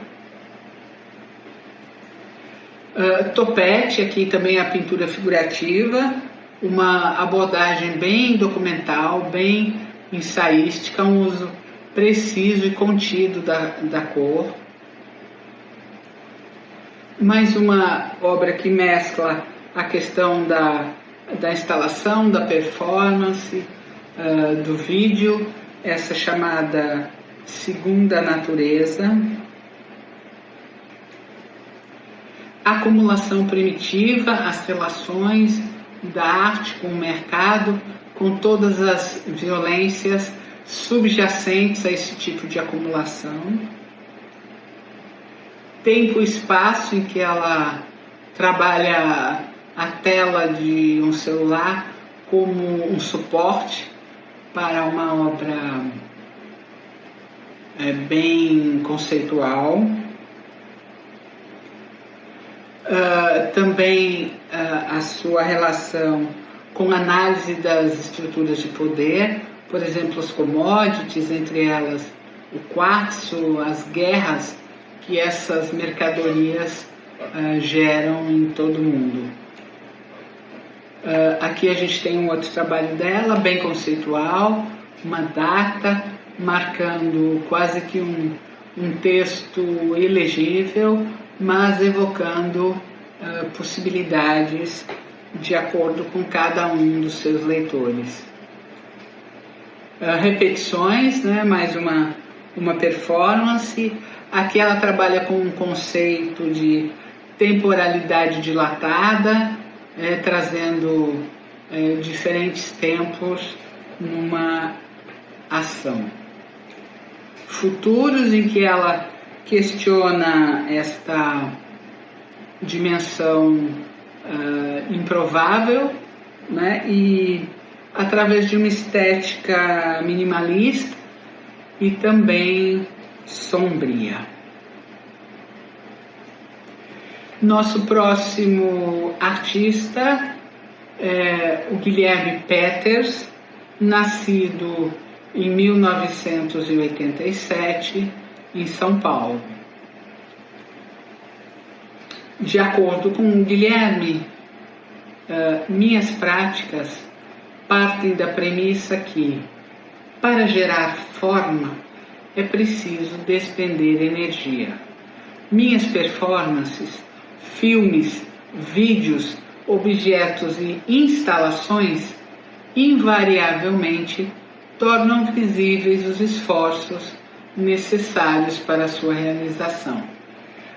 Topete, aqui também a pintura figurativa, uma abordagem bem documental, bem ensaística, um uso preciso e contido da cor. Mais uma obra que mescla a questão da instalação, da performance, do vídeo, essa chamada segunda natureza. Acumulação primitiva, as relações da arte com o mercado, com todas as violências subjacentes a esse tipo de acumulação. Tempo e espaço, em que ela trabalha a tela de um celular como um suporte para uma obra bem conceitual. Também a sua relação com análise das estruturas de poder, por exemplo, as commodities, entre elas o quartzo, as guerras que essas mercadorias geram em todo o mundo. Aqui a gente tem um outro trabalho dela, bem conceitual, uma data marcando quase que um texto ilegível, mas evocando possibilidades de acordo com cada um dos seus leitores. Repetições, mais uma performance. Aqui ela trabalha com um conceito de temporalidade dilatada, trazendo diferentes tempos numa ação. Futuros, em que ela questiona esta dimensão improvável, e através de uma estética minimalista e também sombria. Nosso próximo artista é o Guilherme Peters, nascido em 1987 em São Paulo. De acordo com o Guilherme, minhas práticas partem da premissa que, para gerar forma, é preciso despender energia. Minhas performances, filmes, vídeos, objetos e instalações invariavelmente tornam visíveis os esforços necessários para a sua realização.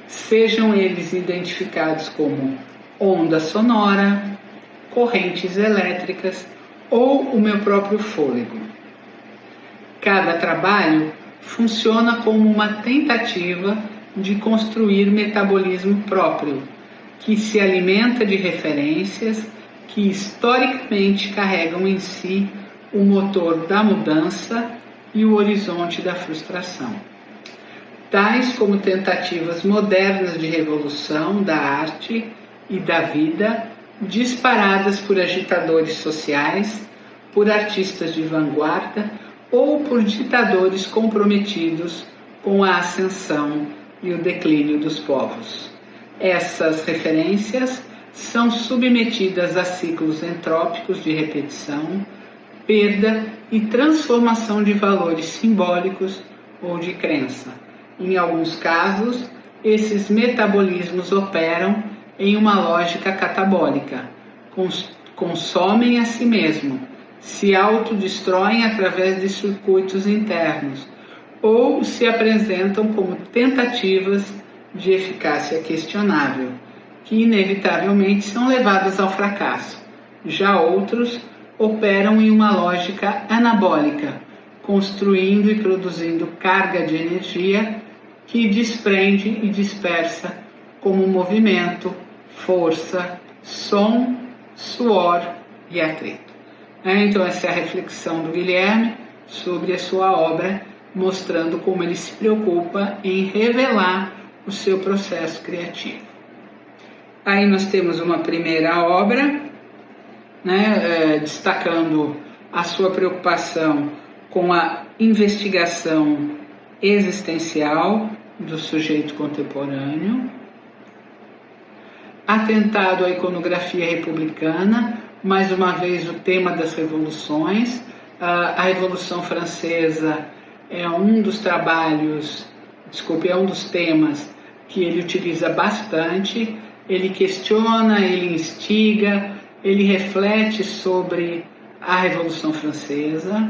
Sejam eles identificados como onda sonora, correntes elétricas ou o meu próprio fôlego. Cada trabalho funciona como uma tentativa de construir metabolismo próprio, que se alimenta de referências que historicamente carregam em si o motor da mudança e o horizonte da frustração. Tais como tentativas modernas de revolução da arte e da vida, disparadas por agitadores sociais, por artistas de vanguarda ou por ditadores comprometidos com a ascensão e o declínio dos povos. Essas referências são submetidas a ciclos entrópicos de repetição, perda e transformação de valores simbólicos ou de crença. Em alguns casos, esses metabolismos operam em uma lógica catabólica, consomem a si mesmo, se autodestroem através de circuitos internos ou se apresentam como tentativas de eficácia questionável, que inevitavelmente são levadas ao fracasso. Já outros operam em uma lógica anabólica, construindo e produzindo carga de energia que desprende e dispersa como movimento, força, som, suor e atrito. Então essa é a reflexão do Guilherme sobre a sua obra, mostrando como ele se preocupa em revelar o seu processo criativo. Aí nós temos uma primeira obra, destacando a sua preocupação com a investigação existencial do sujeito contemporâneo, atentado à iconografia republicana, mais uma vez o tema das revoluções. A Revolução Francesa é um dos temas que ele utiliza bastante. Ele questiona, ele instiga, ele reflete sobre a Revolução Francesa.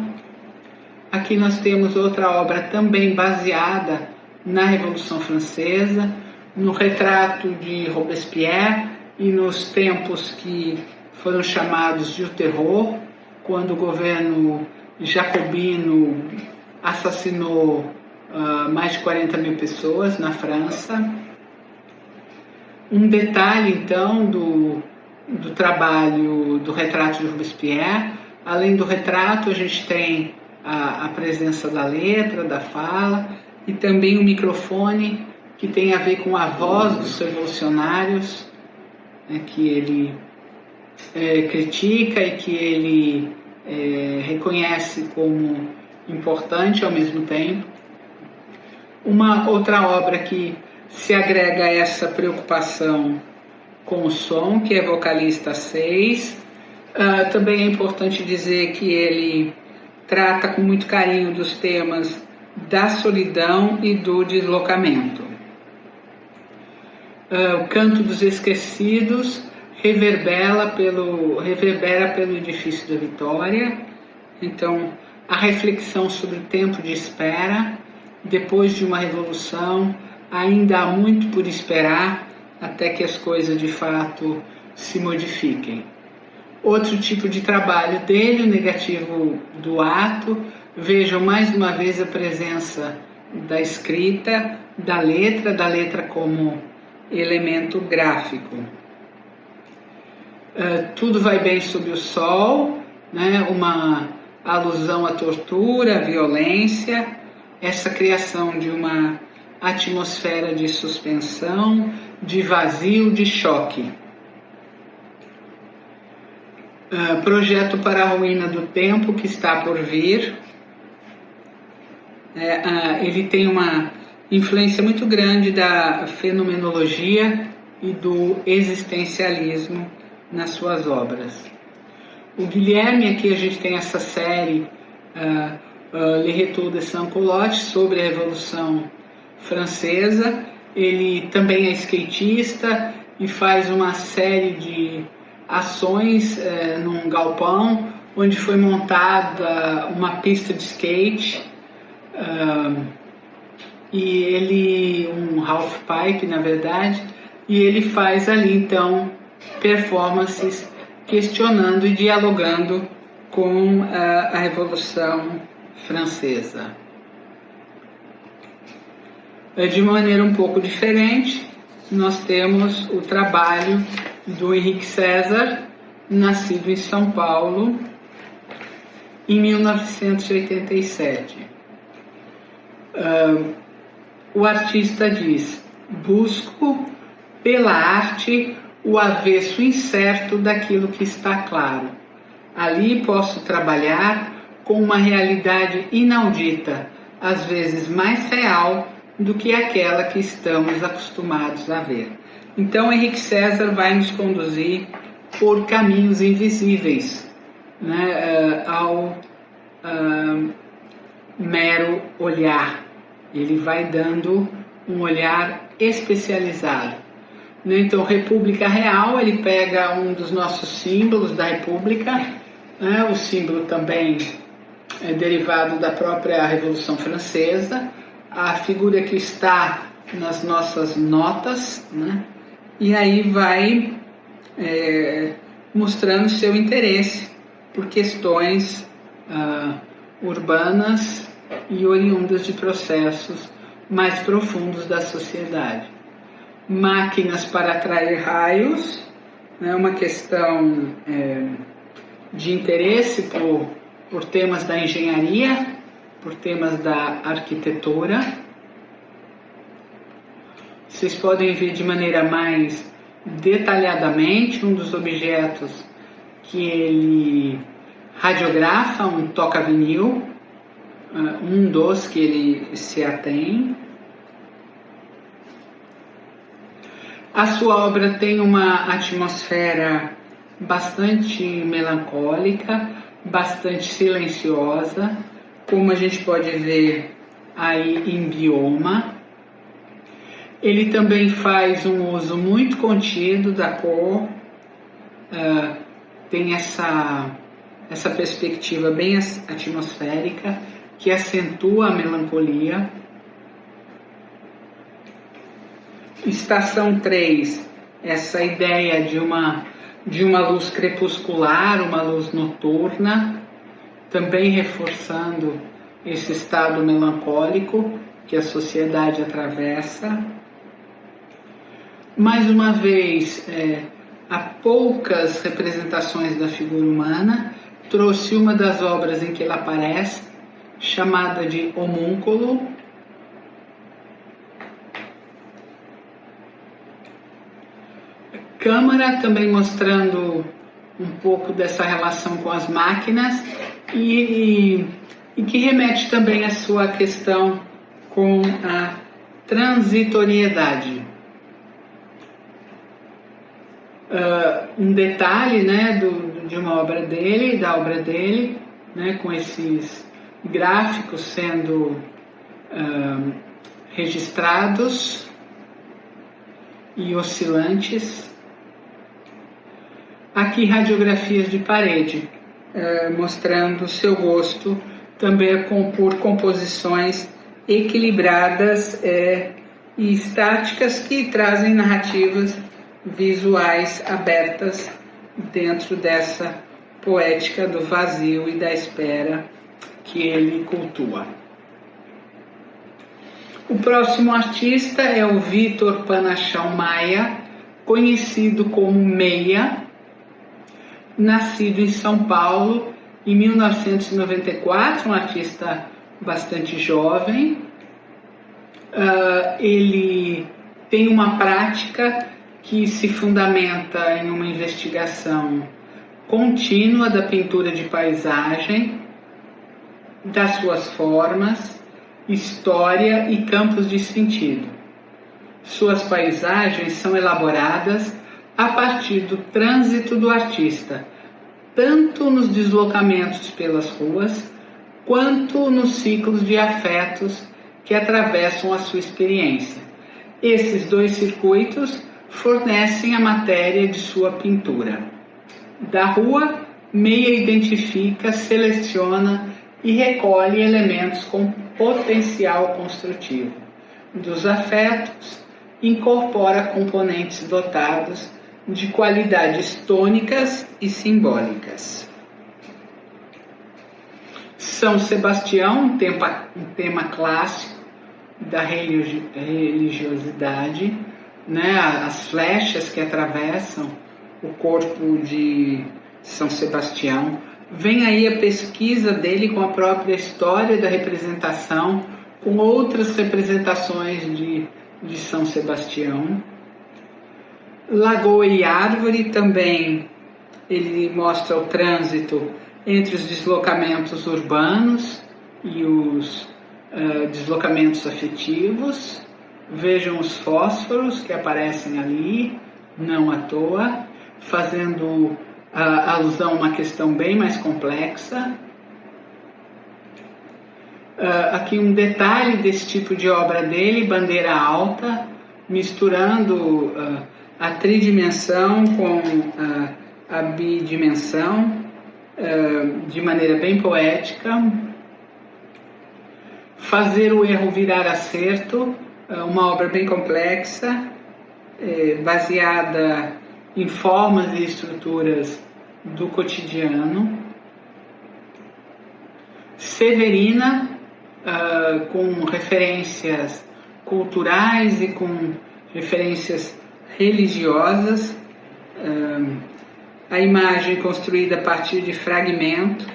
Aqui nós temos outra obra também baseada na Revolução Francesa, no retrato de Robespierre e nos tempos que foram chamados de o terror, quando o governo jacobino assassinou mais de 40 mil pessoas na França. Um detalhe, então, do trabalho do retrato de Robespierre: além do retrato, a gente tem a presença da letra, da fala, e também o microfone, que tem a ver com a voz dos revolucionários, que ele critica e que ele reconhece como importante ao mesmo tempo. Uma outra obra que se agrega a essa preocupação com o som, que é Vocalista 6. Também é importante dizer que ele trata com muito carinho dos temas da solidão e do deslocamento. O Canto dos Esquecidos reverbera pelo edifício da Vitória. Então, a reflexão sobre o tempo de espera. Depois de uma revolução, ainda há muito por esperar até que as coisas de fato se modifiquem. Outro tipo de trabalho dele, o negativo do ato. Vejam mais uma vez a presença da escrita, da letra como elemento gráfico. Tudo vai bem sob o sol, uma alusão à tortura, à violência, essa criação de uma atmosfera de suspensão, de vazio, de choque. Projeto para a ruína do tempo que está por vir. Ele tem uma influência muito grande da fenomenologia e do existencialismo nas suas obras. O Guilherme, aqui a gente tem essa série Le Retour de Saint-Colotte sobre a Revolução Francesa. Ele também é skatista e faz uma série de ações num galpão onde foi montada uma pista de skate um half pipe, na verdade, e ele faz ali então performances questionando e dialogando com a Revolução Francesa. De maneira um pouco diferente, nós temos o trabalho do Henrique César, nascido em São Paulo em 1987. O artista diz: busco pela arte o avesso incerto daquilo que está claro. Ali posso trabalhar com uma realidade inaudita, às vezes mais real do que aquela que estamos acostumados a ver. Então, Henrique César vai nos conduzir por caminhos invisíveis, ao mero olhar. Ele vai dando um olhar especializado. né? Então, República Real, ele pega um dos nossos símbolos da República, né? O símbolo também é derivado da própria Revolução Francesa, a figura que está nas nossas notas, né? E aí vai mostrando seu interesse por questões urbanas e oriundas de processos mais profundos da sociedade. Máquinas para atrair raios, né? Uma questão de interesse por temas da engenharia, por temas da arquitetura. Vocês podem ver de maneira mais detalhadamente um dos objetos que ele radiografa, um toca-vinil, um dos que ele se atém. A sua obra tem uma atmosfera bastante melancólica, bastante silenciosa, como a gente pode ver aí em Bioma. Ele também faz um uso muito contido da cor, tem essa perspectiva bem atmosférica, que acentua a melancolia. Estação 3, essa ideia de uma luz crepuscular, uma luz noturna, também reforçando esse estado melancólico que a sociedade atravessa. Mais uma vez, há poucas representações da figura humana, trouxe uma das obras em que ela aparece, chamada de Homúnculo. Câmara, também mostrando um pouco dessa relação com as máquinas e que remete também à sua questão com a transitoriedade. Um detalhe, né, de uma obra dele, da obra dele, né, com esses gráficos sendo registrados e oscilantes. Aqui radiografias de parede, mostrando seu gosto também por composições equilibradas e estáticas que trazem narrativas visuais abertas dentro dessa poética do vazio e da espera que ele cultua. O próximo artista é o Vítor Panachão Maia, conhecido como Meia, nascido em São Paulo em 1994, um artista bastante jovem. Ele tem uma prática que se fundamenta em uma investigação contínua da pintura de paisagem, das suas formas, história e campos de sentido. Suas paisagens são elaboradas a partir do trânsito do artista, tanto nos deslocamentos pelas ruas, quanto nos ciclos de afetos que atravessam a sua experiência. Esses dois circuitos fornecem a matéria de sua pintura. Da rua, Meia identifica, seleciona e recolhe elementos com potencial construtivo. Dos afetos, incorpora componentes dotados de qualidades tônicas e simbólicas. São Sebastião, um tema clássico da religiosidade, né? As flechas que atravessam o corpo de São Sebastião. Vem aí a pesquisa dele com a própria história da representação, com outras representações de São Sebastião. Lagoa e Árvore também, ele mostra o trânsito entre os deslocamentos urbanos e os deslocamentos afetivos. Vejam os fósforos que aparecem ali, não à toa, fazendo alusão a uma questão bem mais complexa. Aqui um detalhe desse tipo de obra dele, bandeira alta, misturando a tridimensão com a bidimensão, de maneira bem poética. Fazer o erro virar acerto, uma obra bem complexa, baseada em formas e estruturas do cotidiano. Severina, com referências culturais e com referências religiosas, a imagem construída a partir de fragmento,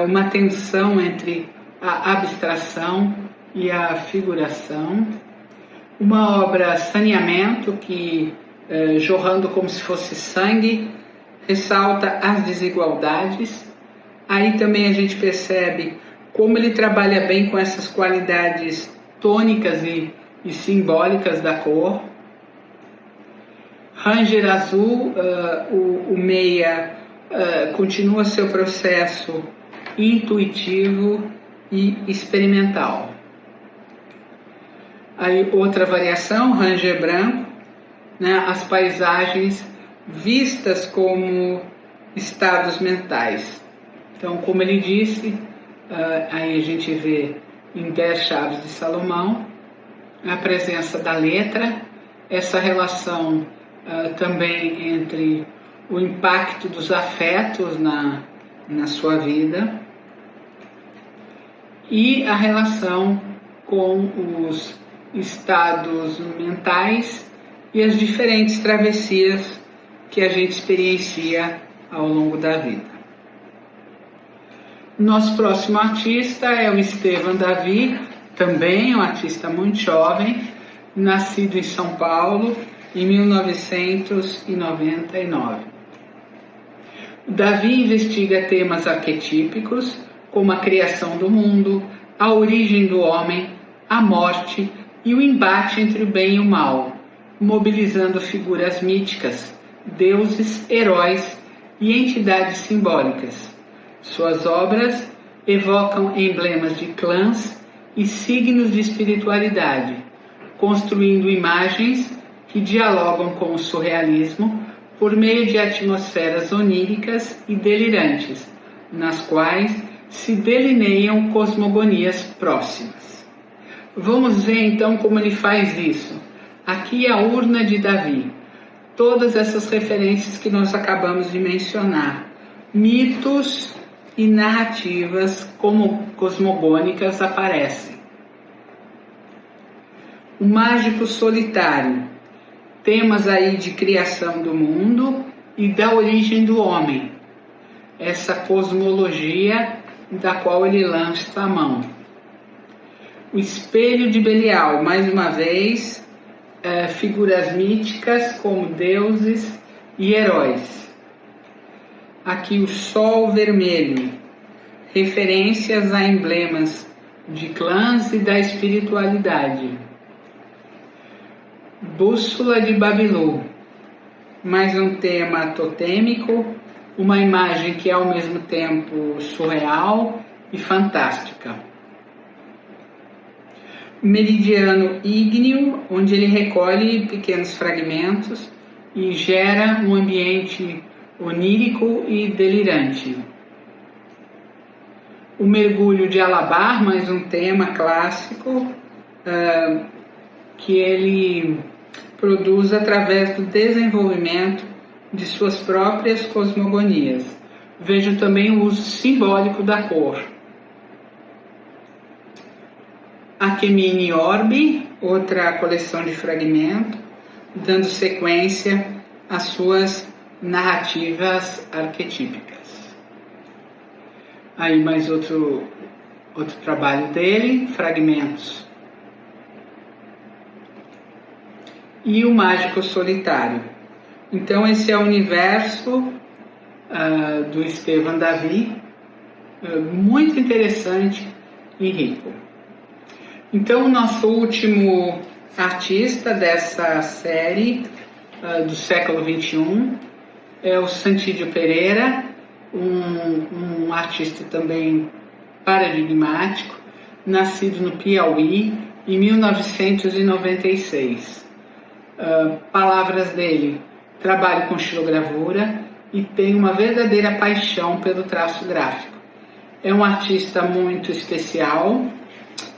uma tensão entre a abstração e a figuração, uma obra saneamento que, jorrando como se fosse sangue, ressalta as desigualdades. Aí também a gente percebe como ele trabalha bem com essas qualidades tônicas e simbólicas da cor. Ranger azul, o meia, continua seu processo intuitivo e experimental. Aí outra variação, Ranger branco, né, as paisagens vistas como estados mentais. Então, como ele disse, aí a gente vê em 10 Chaves de Salomão a presença da letra, essa relação também entre o impacto dos afetos na sua vida e a relação com os estados mentais e as diferentes travessias que a gente experiencia ao longo da vida. Nosso próximo artista é o Estevan Davi, também um artista muito jovem, nascido em São Paulo em 1999. O Davi investiga temas arquetípicos, como a criação do mundo, a origem do homem, a morte e o embate entre o bem e o mal, mobilizando figuras míticas, deuses, heróis e entidades simbólicas. Suas obras evocam emblemas de clãs e signos de espiritualidade, construindo imagens que dialogam com o surrealismo por meio de atmosferas oníricas e delirantes, nas quais se delineiam cosmogonias próximas. Vamos ver então como ele faz isso. Aqui é a urna de Davi. Todas essas referências que nós acabamos de mencionar, mitos e narrativas como cosmogônicas aparecem. O mágico solitário, temas aí de criação do mundo e da origem do homem, essa cosmologia da qual ele lança a mão. O espelho de Belial, mais uma vez, figuras míticas como deuses e heróis. Aqui o sol vermelho, referências a emblemas de clãs e da espiritualidade. Bússola de Babilô, mais um tema totêmico, uma imagem que é ao mesmo tempo surreal e fantástica. Meridiano ígneo, onde ele recolhe pequenos fragmentos e gera um ambiente onírico e delirante. O mergulho de Alabar, mais um tema clássico, que ele produz através do desenvolvimento de suas próprias cosmogonias. Vejo também o uso simbólico da cor. Akemini Orbi, outra coleção de fragmentos, dando sequência às suas narrativas arquetípicas. Aí mais outro trabalho dele, fragmentos. E o mágico solitário. Então esse é o universo do Estevan Davi, muito interessante e rico. Então o nosso último artista dessa série do século XXI é o Santídio Pereira, um artista também paradigmático, nascido no Piauí em 1996. palavras dele, trabalho com estilogravura e tem uma verdadeira paixão pelo traço gráfico. É um artista muito especial,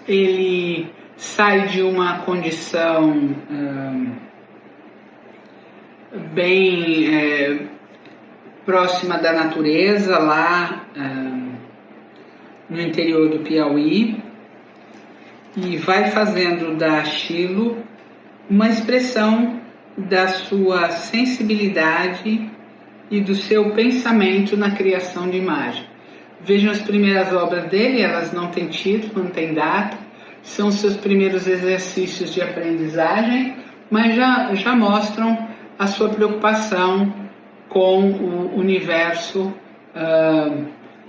ele sai de uma condição bem próxima da natureza, lá no interior do Piauí, e vai fazendo da estilo uma expressão da sua sensibilidade e do seu pensamento na criação de imagem. Vejam as primeiras obras dele, elas não têm título, não têm data, são seus primeiros exercícios de aprendizagem, mas já mostram a sua preocupação com o universo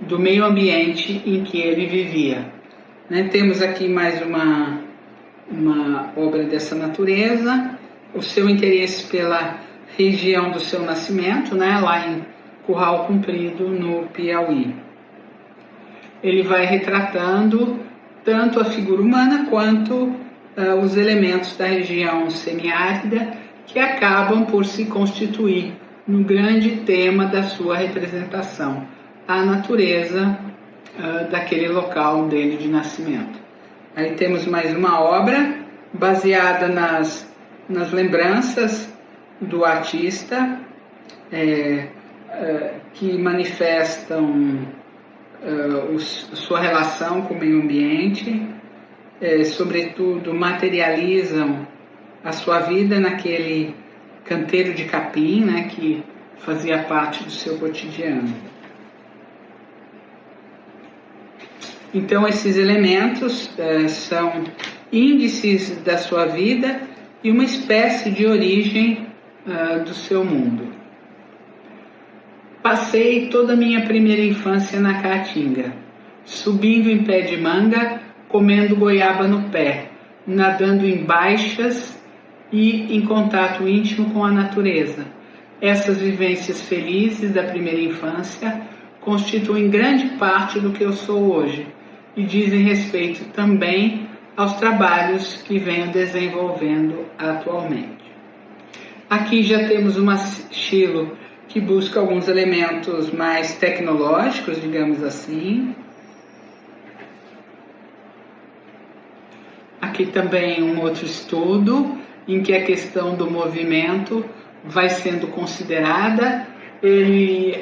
do meio ambiente em que ele vivia. Temos aqui mais uma obra dessa natureza, o seu interesse pela região do seu nascimento, lá em Curral Comprido, no Piauí. Ele vai retratando tanto a figura humana quanto os elementos da região semiárida que acabam por se constituir no grande tema da sua representação, a natureza daquele local dele de nascimento. Aí temos mais uma obra baseada nas lembranças do artista, que manifestam sua relação com o meio ambiente, sobretudo materializam a sua vida naquele canteiro de capim, que fazia parte do seu cotidiano. Então esses elementos são índices da sua vida e uma espécie de origem do seu mundo. Passei toda a minha primeira infância na Caatinga, subindo em pé de manga, comendo goiaba no pé, nadando em baixas e em contato íntimo com a natureza. Essas vivências felizes da primeira infância constituem grande parte do que eu sou hoje e dizem respeito também aos trabalhos que venho desenvolvendo atualmente. Aqui já temos uma estilo que busca alguns elementos mais tecnológicos, digamos assim. Aqui também um outro estudo em que a questão do movimento vai sendo considerada. Ele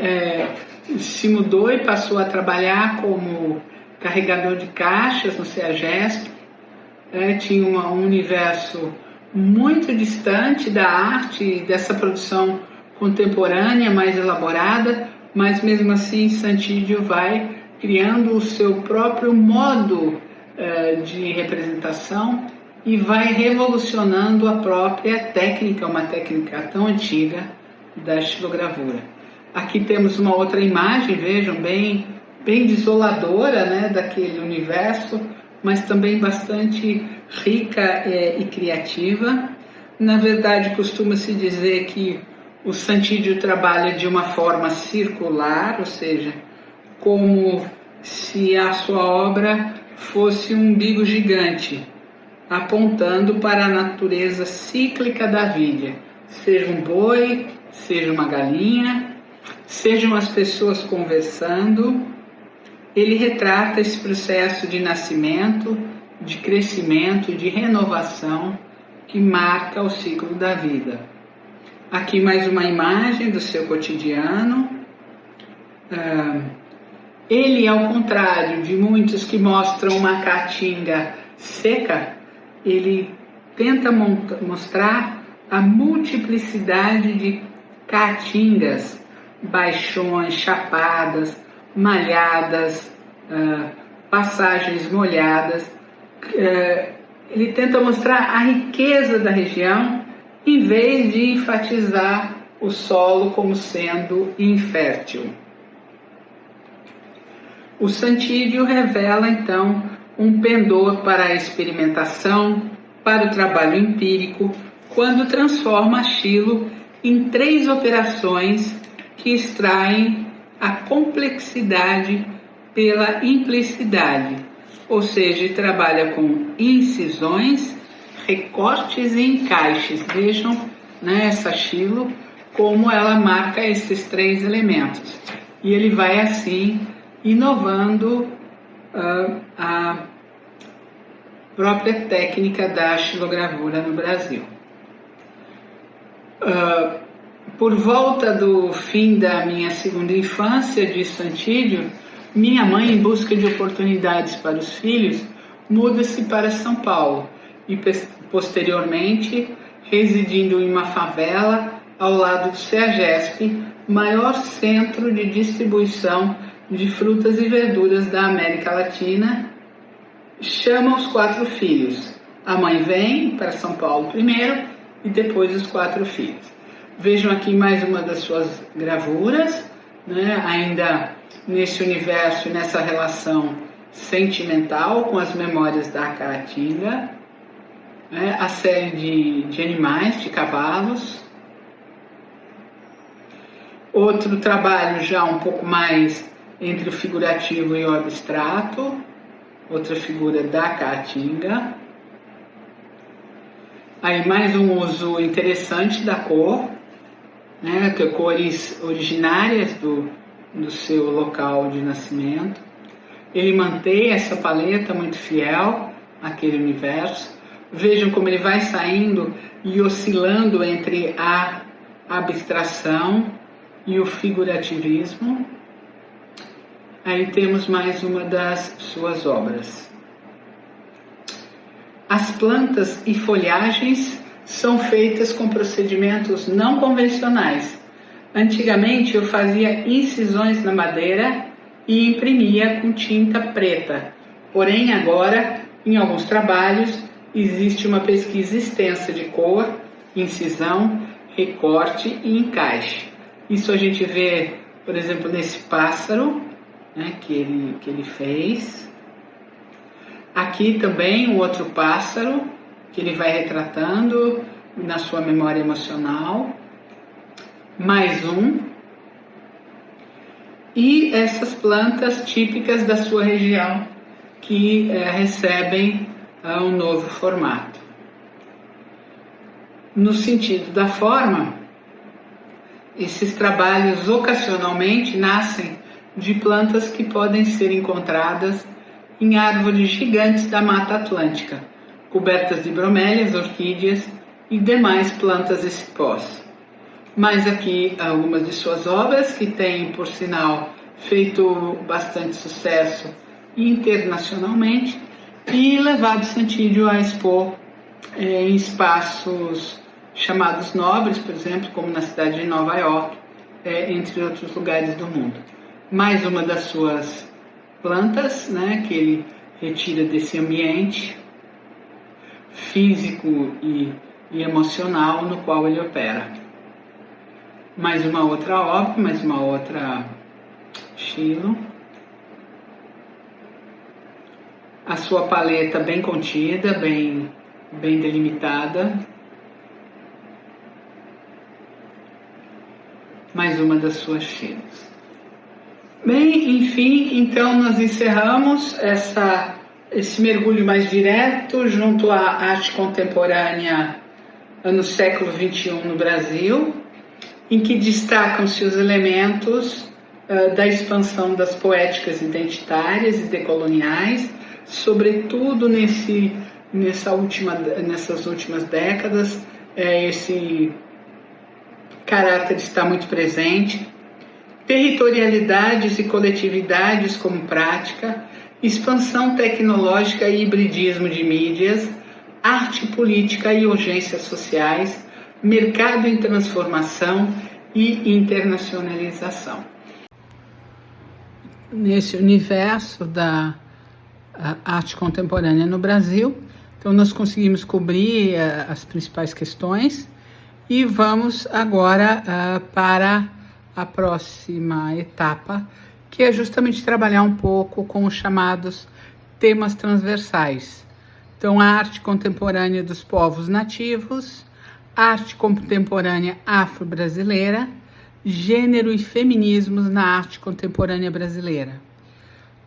se mudou e passou a trabalhar como carregador de caixas no CEAGESP. Tinha um universo muito distante da arte e dessa produção contemporânea, mais elaborada, mas mesmo assim Santídio vai criando o seu próprio modo de representação e vai revolucionando a própria técnica, uma técnica tão antiga da estilogravura. Aqui temos uma outra imagem, vejam, bem desoladora, daquele universo, mas também bastante rica e criativa. Na verdade, costuma-se dizer que o Santídio trabalha de uma forma circular, ou seja, como se a sua obra fosse um umbigo gigante, apontando para a natureza cíclica da vida, seja um boi, seja uma galinha, sejam as pessoas conversando. Ele retrata esse processo de nascimento, de crescimento e de renovação que marca o ciclo da vida. Aqui mais uma imagem do seu cotidiano. Ele, ao contrário de muitos que mostram uma caatinga seca, ele tenta mostrar a multiplicidade de caatingas, baixões, chapadas, malhadas, passagens molhadas. Ele tenta mostrar a riqueza da região, em vez de enfatizar o solo como sendo infértil. O Santídio revela, então, um pendor para a experimentação, para o trabalho empírico, quando transforma Chilo em 3 operações que extraem a complexidade pela implicidade, ou seja, trabalha com incisões, recortes e encaixes. Vejam, né, essa Xilo, como ela marca esses 3 elementos. E ele vai assim inovando a própria técnica da xilogravura no Brasil. Por volta do fim da minha segunda infância de Santídio, minha mãe, em busca de oportunidades para os filhos, muda-se para São Paulo e, posteriormente, residindo em uma favela ao lado do CEAGESP, maior centro de distribuição de frutas e verduras da América Latina, chama os 4 filhos. A mãe vem para São Paulo primeiro e depois os 4 filhos. Vejam aqui mais uma das suas gravuras, né? Ainda nesse universo, nessa relação sentimental com as memórias da Caatinga, né? A série de animais, de cavalos. Outro trabalho já um pouco mais entre o figurativo e o abstrato, outra figura da Caatinga. Aí mais um uso interessante da cor, né, que cores originárias do seu local de nascimento. Ele mantém essa paleta muito fiel àquele universo. Vejam como ele vai saindo e oscilando entre a abstração e o figurativismo. Aí temos mais uma das suas obras. As plantas e folhagens são feitas com procedimentos não convencionais. Antigamente eu fazia incisões na madeira e imprimia com tinta preta. Porém agora, em alguns trabalhos, existe uma pesquisa extensa de cor, incisão, recorte e encaixe. Isso a gente vê, por exemplo, nesse pássaro, né, que ele fez. Aqui também um outro pássaro que ele vai retratando na sua memória emocional. Mais um. E essas plantas típicas da sua região que recebem um novo formato. No sentido da forma, esses trabalhos ocasionalmente nascem de plantas que podem ser encontradas em árvores gigantes da Mata Atlântica, cobertas de bromélias, orquídeas e demais plantas e cipós. Mas aqui algumas de suas obras, que têm, por sinal, feito bastante sucesso internacionalmente e levado Santídio a expor em espaços chamados nobres, por exemplo, como na cidade de Nova York, entre outros lugares do mundo. Mais uma das suas plantas, né, que ele retira desse ambiente físico e emocional no qual ele opera. Mais uma outra obra, mais uma outra Xilo. A sua paleta bem contida, bem delimitada. Mais uma das suas Xilos. Bem, enfim, então nós encerramos esse mergulho mais direto junto à arte contemporânea no século XXI no Brasil, em que destacam-se os elementos da expansão das poéticas identitárias e decoloniais, sobretudo nessas últimas décadas. Esse caráter está muito presente. Territorialidades e coletividades como prática, expansão tecnológica e hibridismo de mídias, arte política e urgências sociais, mercado em transformação e internacionalização. Nesse universo da arte contemporânea no Brasil, então nós conseguimos cobrir as principais questões e vamos agora para a próxima etapa, que é justamente trabalhar um pouco com os chamados temas transversais. Então, a arte contemporânea dos povos nativos, arte contemporânea afro-brasileira, gênero e feminismos na arte contemporânea brasileira.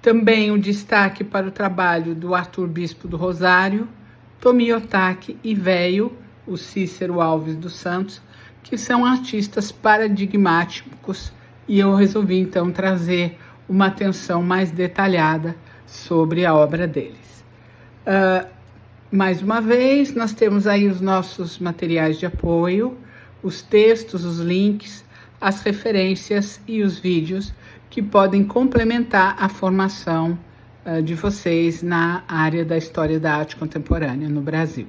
Também o destaque para o trabalho do Arthur Bispo do Rosário, Tomi Otaki e Véio, o Cícero Alves dos Santos, que são artistas paradigmáticos, e eu resolvi então trazer uma atenção mais detalhada sobre a obra deles. Mais uma vez, nós temos aí os nossos materiais de apoio, os textos, os links, as referências e os vídeos que podem complementar a formação de vocês na área da história da arte contemporânea no Brasil.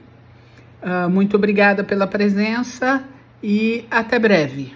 Muito obrigada pela presença e até breve.